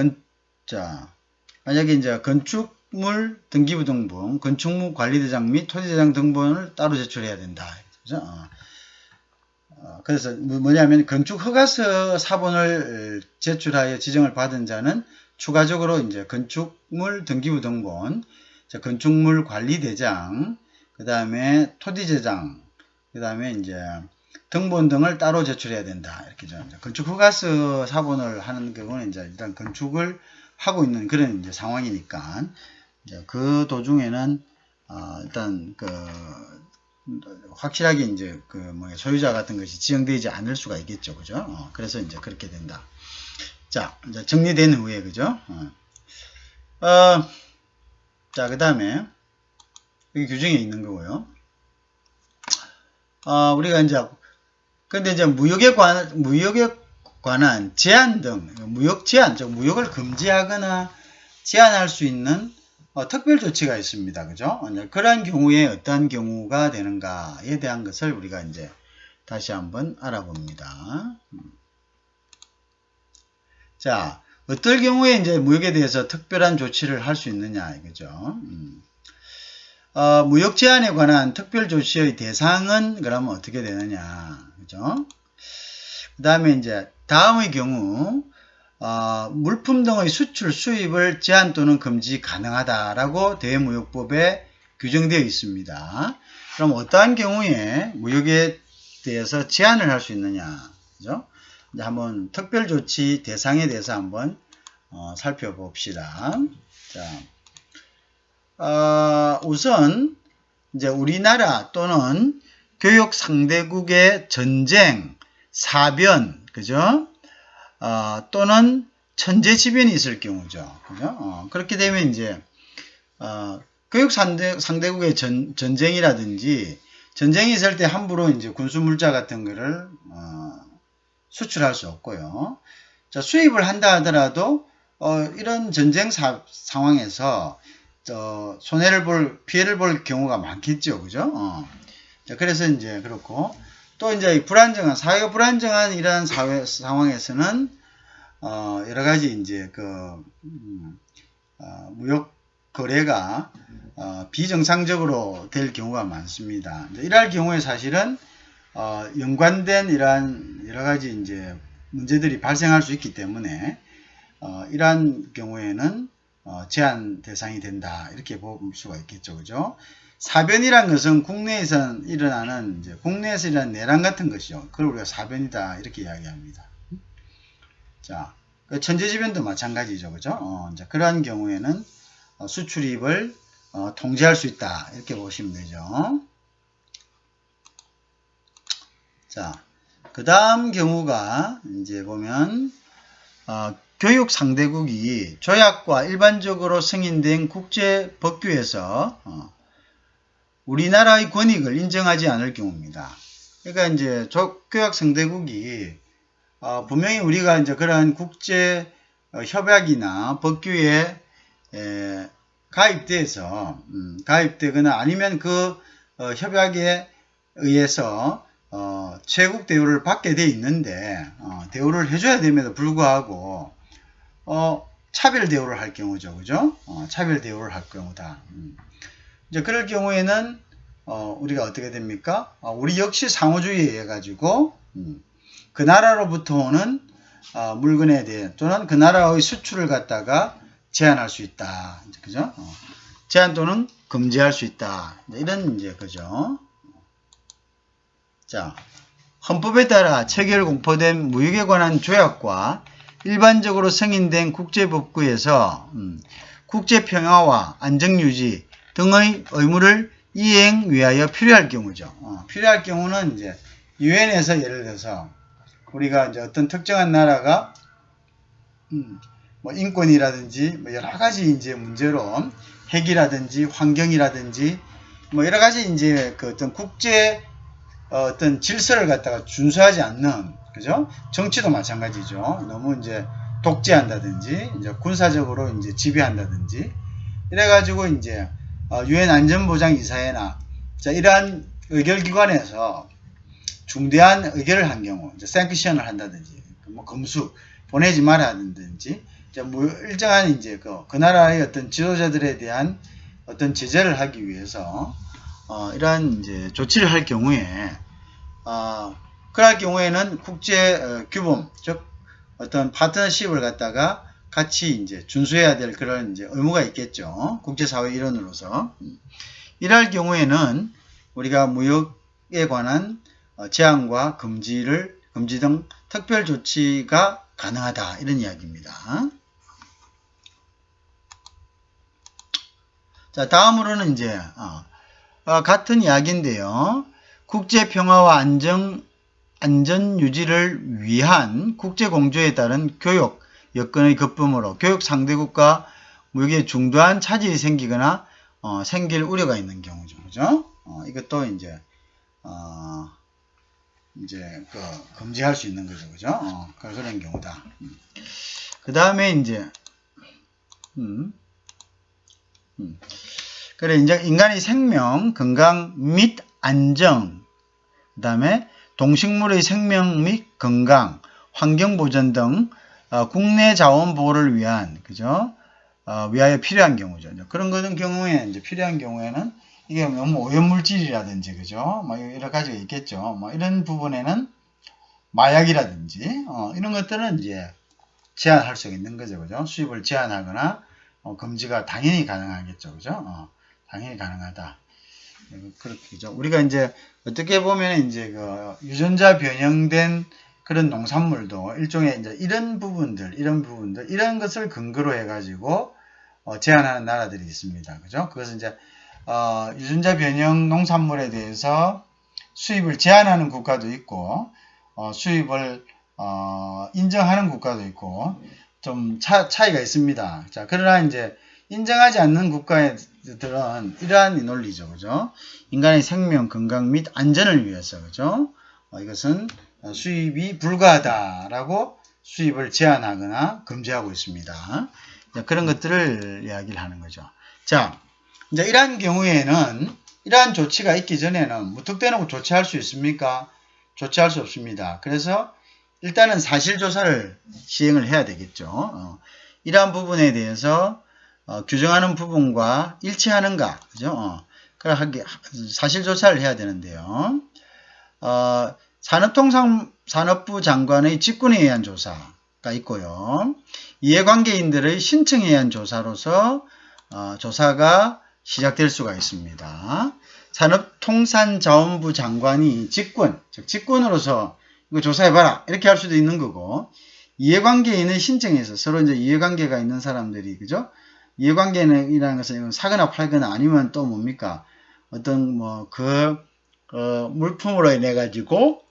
만약에 이제 건축물 등기부 등본, 건축물 관리대장 및 토지대장 등본을 따로 제출해야 된다. 그죠? 그래서 뭐냐면 건축 허가서 사본을 제출하여 지정을 받은 자는 추가적으로 이제 건축물 등기부 등본, 건축물 관리대장, 그 다음에 토지대장, 그 다음에 이제 등본 등을 따로 제출해야 된다. 이렇게죠. 건축 허가서 사본을 하는 경우는 이제 일단 건축을 하고 있는 그런 이제 상황이니까 이제 그 도중에는 일단 확실하게 이제 소유자 같은 것이 지정되지 않을 수가 있겠죠. 그죠? 그래서 이제 그렇게 된다. 자, 이제 정리된 후에, 그죠? 자, 그 다음에, 여기 규정에 있는 거고요. 우리가 이제, 근데 이제 무역에 관한 제한 등, 무역 제한, 즉, 무역을 금지하거나 제한할 수 있는 특별 조치가 있습니다. 그죠? 그러한 경우에 어떠한 경우가 되는가에 대한 것을 우리가 이제 다시 한번 알아봅니다. 자, 어떨 경우에 이제 무역에 대해서 특별한 조치를 할 수 있느냐, 이거죠. 무역 제한에 관한 특별 조치의 대상은 그러면 어떻게 되느냐, 그죠? 그 다음에 이제 다음의 경우, 물품 등의 수출, 수입을 제한 또는 금지 가능하다라고 대무역법에 규정되어 있습니다. 그럼 어떠한 경우에 무역에 대해서 제한을 할 수 있느냐, 그죠? 이제 한번 특별조치 대상에 대해서 한번 살펴봅시다. 자, 우선 이제 우리나라 또는 교역 상대국의 전쟁, 사변, 그죠? 또는 천재지변이 있을 경우죠. 그죠? 그렇게 되면 이제 교역 상대국의 전쟁이라든지 전쟁이 있을 때 함부로 이제 군수물자 같은 거를 수출할 수 없고요. 자, 수입을 한다 하더라도 이런 전쟁 상황에서 피해를 볼 경우가 많겠죠. 그죠? 자, 그래서 이제 그렇고 또 이제 사회가 불안정한 이런 사회 상황에서는 여러 가지 이제 무역 거래가 비정상적으로 될 경우가 많습니다. 이럴 경우에 사실은 연관된 이러한 여러 가지 이제 문제들이 발생할 수 있기 때문에 이러한 경우에는 제한 대상이 된다, 이렇게 볼 수가 있겠죠. 그죠? 사변이란 것은 국내에서 일어나는 내란 같은 것이죠. 그걸 우리가 사변이다, 이렇게 이야기합니다. 자, 천재지변도 마찬가지죠. 그죠? 이제 그러한 경우에는 수출입을 통제할 수 있다, 이렇게 보시면 되죠. 자, 그 다음 경우가 이제 보면 교육 상대국이 조약과 일반적으로 승인된 국제 법규에서 우리나라의 권익을 인정하지 않을 경우입니다. 그러니까 이제 교약 상대국이 분명히 우리가 이제 그런 국제 협약이나 법규에 가입되거나 아니면 그 협약에 의해서 최국 대우를 받게 돼 있는데 대우를 해줘야 됨에도 불구하고 차별 대우를 할 경우죠. 그죠? 차별 대우를 할 경우다. 이제 그럴 경우에는 우리가 어떻게 됩니까? 우리 역시 상호주의에 의해 가지고 그 나라로부터 오는 물건에 대해 또는 그 나라의 수출을 갖다가 제한할 수 있다. 그죠? 제한 또는 금지할 수 있다. 이런 이제 그죠? 자, 헌법에 따라 체결 공포된 무역에 관한 조약과 일반적으로 승인된 국제법규에서 국제평화와 안정유지 등의 의무를 이행 위하여 필요할 경우죠. 필요할 경우는 이제 유엔에서 예를 들어서 우리가 이제 어떤 특정한 나라가 뭐 인권이라든지 뭐 여러 가지 이제 문제로 핵이라든지 환경이라든지 뭐 여러 가지 이제 그 어떤 국제 어떤 질서를 갖다가 준수하지 않는, 그죠? 정치도 마찬가지죠. 너무 이제 독재한다든지, 이제 군사적으로 이제 지배한다든지, 이래가지고 이제, 유엔 안전보장이사회나, 자, 이러한 의결기관에서 중대한 의결을 한 경우, 이제 생크션을 한다든지, 뭐 검수, 보내지 말아야 된다든지, 일정한 이제 그 나라의 어떤 지도자들에 대한 어떤 제재를 하기 위해서 이러한 이제 조치를 할 경우에 그럴 경우에는 국제 규범, 즉 어떤 파트너십을 갖다가 같이 이제 준수해야 될 그런 이제 의무가 있겠죠. 국제사회 일원으로서. 이럴 경우에는 우리가 무역에 관한 제한과 금지 등 특별 조치가 가능하다. 이런 이야기입니다. 자, 다음으로는 이제 같은 이야기인데요. 국제 평화와 안전 유지를 위한 국제 공조에 따른 교역 여건의 급품으로 교역 상대국과 무역에 중도한 차질이 생기거나 생길 우려가 있는 경우죠. 그죠? 이것도 이제 금지할 수 있는 거죠. 그죠? 그런 경우다. 그 다음에 이제 그래, 이제 인간의 생명, 건강 및 안정, 그 다음에 동식물의 생명 및 건강, 환경 보전 등 국내 자원 보호를 위한, 그죠? 위하여 필요한 경우죠. 그런 거는 경우에 이제 필요한 경우에는 이게 너무 오염물질이라든지, 그죠? 여러 가지가 있겠죠. 이런 부분에는 마약이라든지, 이런 것들은 이제 제한할 수 있는 거죠. 그죠? 수입을 제한하거나, 금지가 당연히 가능하겠죠. 그죠? 당연히 가능하다. 그렇게죠. 우리가 이제 어떻게 보면 이제 그 유전자 변형된 그런 농산물도 일종의 이제 이런 부분들, 이런 것을 근거로 해가지고 제한하는 나라들이 있습니다. 그죠? 그것은 이제 유전자 변형 농산물에 대해서 수입을 제한하는 국가도 있고, 수입을 인정하는 국가도 있고, 좀 차이가 있습니다. 자, 그러나 이제 인정하지 않는 국가들은 이러한 논리죠. 그죠? 인간의 생명, 건강 및 안전을 위해서, 그죠? 이것은 수입이 불가하다라고 수입을 제한하거나 금지하고 있습니다. 자, 그런 것들을 이야기를 하는 거죠. 자, 이제 이러한 경우에는 이러한 조치가 있기 전에는 무턱대놓고 조치할 수 있습니까? 조치할 수 없습니다. 그래서 일단은 사실조사를 시행을 해야 되겠죠. 이러한 부분에 대해서 규정하는 부분과 일치하는가, 그죠? 사실조사를 해야 되는데요. 산업부 장관의 직권에 의한 조사가 있고요. 이해관계인들의 신청에 의한 조사로서 조사가 시작될 수가 있습니다. 산업통상자원부 장관이 즉 직권으로서 이거 조사해봐라 이렇게 할 수도 있는 거고, 이해관계인의 신청에서 서로 이제 이해관계가 있는 사람들이, 그죠? 이해관계이라는 것은 사거나 팔거나 아니면 또 뭡니까? 어떤 물품으로 인해 가지고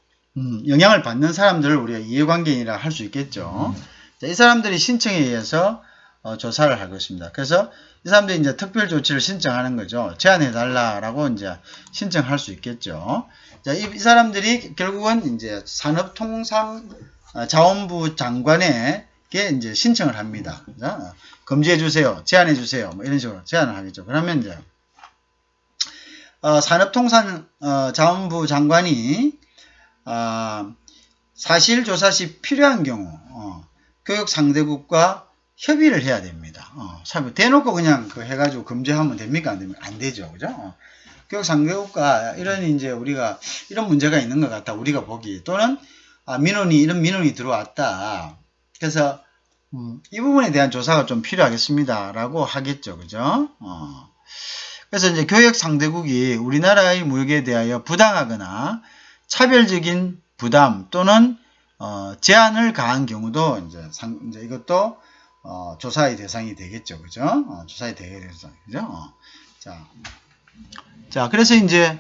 영향을 받는 사람들을 우리가 이해관계인이라 할 수 있겠죠. 자, 이 사람들이 신청에 의해서 조사를 하고 있습니다. 그래서 이 사람들이 이제 특별 조치를 신청하는 거죠. 제안해달라라고 이제 신청할 수 있겠죠. 자, 이 사람들이 결국은 이제 산업통상자원부 장관에게 이제 신청을 합니다. 그죠? 금지해주세요. 제안해주세요. 이런 식으로 제안을 하겠죠. 그러면 이제, 산업통상자원부 장관이, 사실조사 시 필요한 경우, 교육 상대국과 협의를 해야 됩니다. 대놓고 그냥 해가지고 금지하면 됩니까? 안 됩니까? 안 되죠. 그죠? 교육 상대국과 이런 이제 우리가 이런 문제가 있는 것 같다. 우리가 보기 또는 이런 민원이 들어왔다. 그래서 이 부분에 대한 조사가 좀 필요하겠습니다라고 하겠죠. 그죠? 그래서 이제 교육 상대국이 우리나라의 무역에 대하여 부당하거나 차별적인 부담 또는 제한을 가한 경우도 이제 이것도 조사의 대상이 되겠죠. 그죠? 조사의 대상이죠. 그죠? 자, 그래서 이제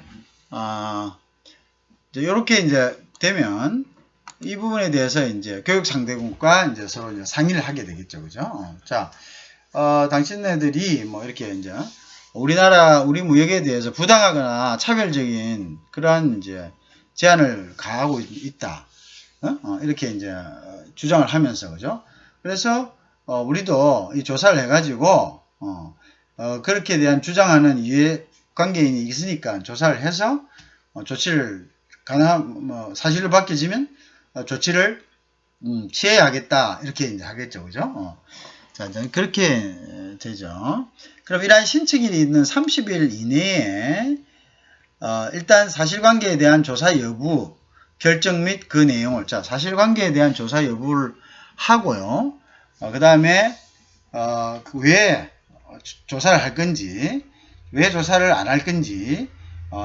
이렇게 이제 되면 이 부분에 대해서 이제 교육 상대국과 이제 서로 이제 상의를 하게 되겠죠. 그죠? 자, 당신네들이 이렇게 이제 우리 무역에 대해서 부당하거나 차별적인 그러한 이제 제한을 가하고 있다. 이렇게 이제 주장을 하면서, 그죠? 그래서 우리도 이 조사를 해가지고 그렇게 대한 주장하는 이해관계인이 있으니까 조사를 해서 조치를 사실로 밝혀지면 조치를 취해야겠다. 이렇게 이제 하겠죠. 그죠? 자, 이제 그렇게 되죠. 그럼 이러한 신청일이 있는 30일 이내에, 일단 사실관계에 대한 조사 여부, 결정 및 그 내용을, 자, 사실관계에 대한 조사 여부를 하고요. 그 다음에, 왜 조사를 할 건지, 왜 조사를 안 할 건지,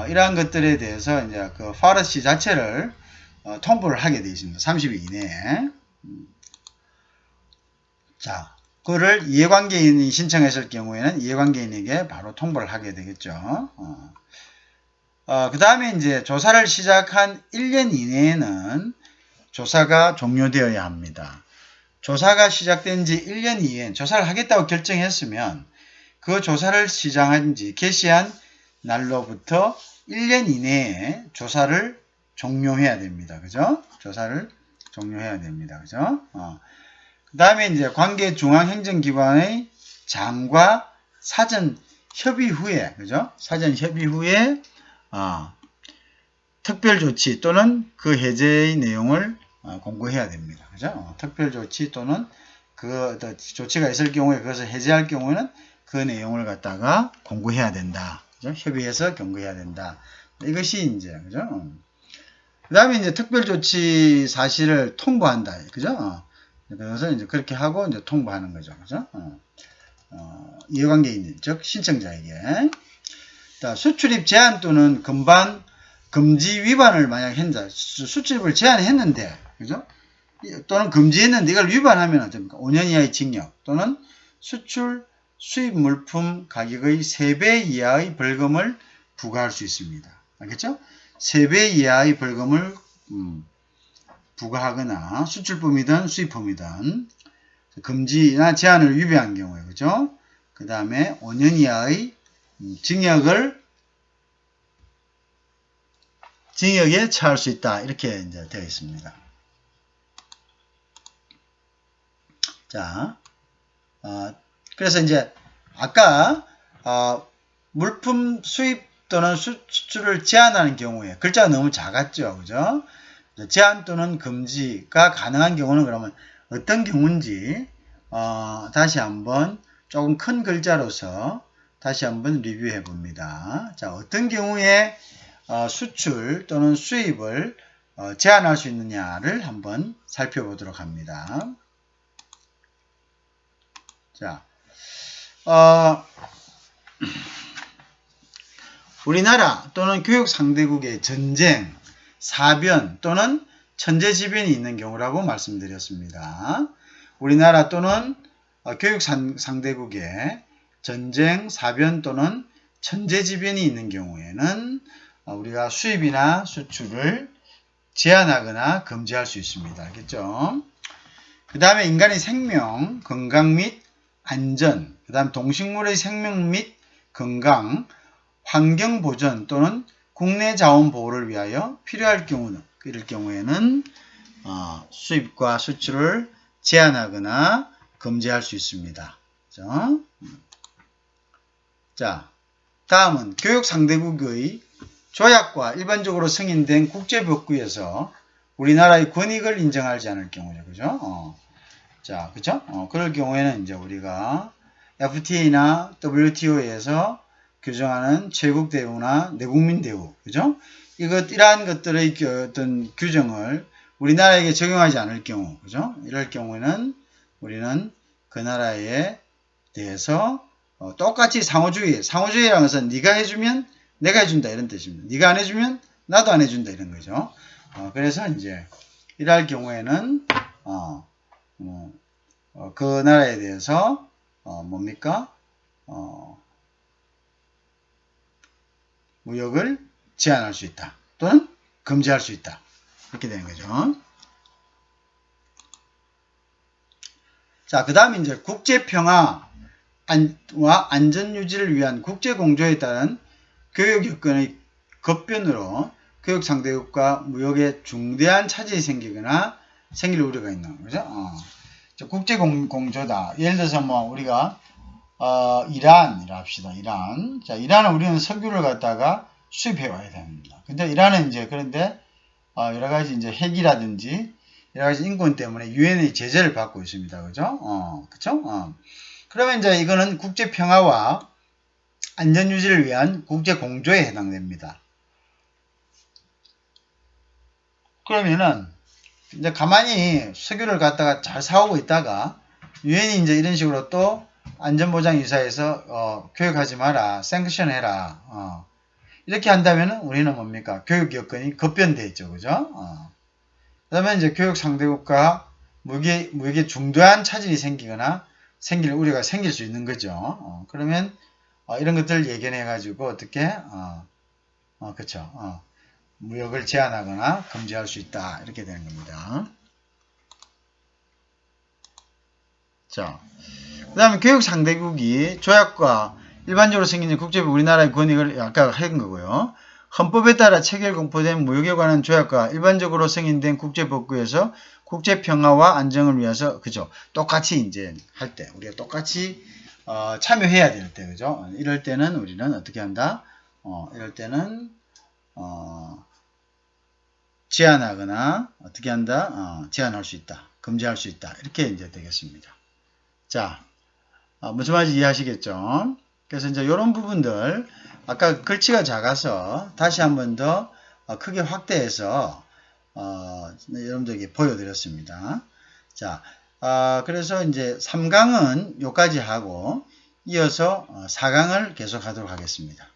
이러한 것들에 대해서 이제 그 파르시 자체를 통보를 하게 되어 있습니다. 30일 이내에. 자, 그거를 이해관계인이 신청했을 경우에는 이해관계인에게 바로 통보를 하게 되겠죠. 그 다음에 이제 조사를 시작한 1년 이내에는 조사가 종료되어야 합니다. 조사가 시작된 지 1년 이후에 조사를 하겠다고 결정했으면 그 조사를 시작한 지 개시한 날로부터 1년 이내에 조사를 종료해야 됩니다. 그죠? 조사를 종료해야 됩니다. 그죠? 그 다음에 이제 관계 중앙행정기관의 장과 사전 협의 후에, 그죠? 사전 협의 후에, 특별조치 또는 그 해제의 내용을 공고해야 됩니다. 그죠? 특별조치 또는 그 조치가 있을 경우에 그것을 해제할 경우에는 그 내용을 갖다가 공고해야 된다. 그죠? 협의해서 경고해야 된다. 이것이 이제, 그죠? 그 다음에 이제 특별조치 사실을 통보한다. 그죠? 그래서 이제 그렇게 하고 이제 통보하는 거죠. 그죠? 이해관계인, 즉, 신청자에게. 자, 수출입 제한 또는 금반, 금지 위반을 만약 했다. 수출입을 제한했는데, 그죠? 또는 금지했는데 이걸 위반하면 어떻습니까? 5년 이하의 징역 또는 수출, 수입 물품 가격의 3배 이하의 벌금을 부과할 수 있습니다. 알겠죠? 3배 이하의 벌금을 부과하거나 수출품이든 수입품이든 금지나 제한을 위배한 경우에, 그죠? 그 다음에 5년 이하의 징역에 처할 수 있다. 이렇게 이제 되어 있습니다. 자, 그래서 이제 아까 물품 수입 또는 수출을 제한하는 경우에 글자가 너무 작았죠, 그죠? 제한 또는 금지가 가능한 경우는 그러면 어떤 경우인지 다시 한번 조금 큰 글자로서 다시 한번 리뷰해 봅니다. 자, 어떤 경우에 수출 또는 수입을 제한할 수 있느냐를 한번 살펴보도록 합니다. 자, 우리나라 또는 교육 상대국의 전쟁, 사변 또는 천재지변이 있는 경우라고 말씀드렸습니다. 우리나라 또는 교육 상대국의 전쟁, 사변 또는 천재지변이 있는 경우에는 우리가 수입이나 수출을 제한하거나 금지할 수 있습니다. 알겠죠? 그 다음에 인간의 생명, 건강 및 안전, 그 다음 동식물의 생명 및 건강, 환경 보전 또는 국내 자원 보호를 위하여 필요할 경우는, 이럴 경우에는 수입과 수출을 제한하거나 금지할 수 있습니다. 그렇죠? 자, 다음은 교육 상대국의 조약과 일반적으로 승인된 국제법규에서 우리나라의 권익을 인정하지 않을 경우죠. 그죠? 자, 그죠? 그럴 경우에는 이제 우리가 FTA나 WTO에서 규정하는 최국 대우나 내국민 대우, 그죠? 이러한 것들의 어떤 규정을 우리나라에게 적용하지 않을 경우, 그죠? 이럴 경우에는 우리는 그 나라에 대해서 똑같이 상호주의라는 것은 네가 해주면 내가 해준다 이런 뜻입니다. 네가 안 해주면 나도 안 해준다 이런 거죠. 그래서 이제 이럴 경우에는 그 나라에 대해서 뭡니까? 무역을 제한할 수 있다. 또는 금지할 수 있다. 이렇게 되는 거죠. 자, 그 다음에 이제 국제평화와 안전유지를 위한 국제공조에 따른 교육 여건의 급변으로 교육 상대국과 무역에 중대한 차질이 생기거나 생길 우려가 있는 거죠. 국제공조다. 예를 들어서 뭐 우리가 이란이라 합시다. 이란. 자, 이란은 우리는 석유를 갖다가 수입해 와야 됩니다. 근데 이란은 이제 그런데 여러 가지 이제 핵이라든지 여러 가지 인권 때문에 유엔의 제재를 받고 있습니다. 그죠? 그쵸? 그러면 이제 이거는 국제 평화와 안전 유지를 위한 국제 공조에 해당됩니다. 그러면은 이제 가만히 석유를 갖다가 잘 사오고 있다가 유엔이 이제 이런 식으로 또 안전보장이사에서 교육하지 마라, 생크션 해라, 이렇게 한다면은 우리는 뭡니까? 교육 여건이 급변돼 있죠, 그죠? 그다음에 이제 교육 상대국가 무역에 중대한 차질이 생기거나 생길 우려가 생길 수 있는 거죠. 그러면 이런 것들을 예견해 가지고 어떻게 그쵸? 무역을 제한하거나 금지할 수 있다 이렇게 되는 겁니다. 자, 그 다음에 교육 상대국이 조약과 일반적으로 생긴 국제법 우리나라의 권익을 아까 한 거고요. 헌법에 따라 체결 공포된 무역에 관한 조약과 일반적으로 승인된 국제법규에서 국제평화와 안정을 위해서 그죠? 똑같이 이제 할 때 우리가 똑같이 참여해야 될 때 그죠? 이럴 때는 우리는 어떻게 한다? 이럴 때는 제한하거나 어떻게 한다? 제한할 수 있다. 금지할 수 있다. 이렇게 이제 되겠습니다. 자, 무슨 말인지 이해하시겠죠? 그래서 이제 이런 부분들 아까 글씨가 작아서 다시 한 번 더 크게 확대해서 여러분들에게 보여드렸습니다. 자, 그래서 이제 3강은 여기까지 하고 이어서 4강을 계속 하도록 하겠습니다.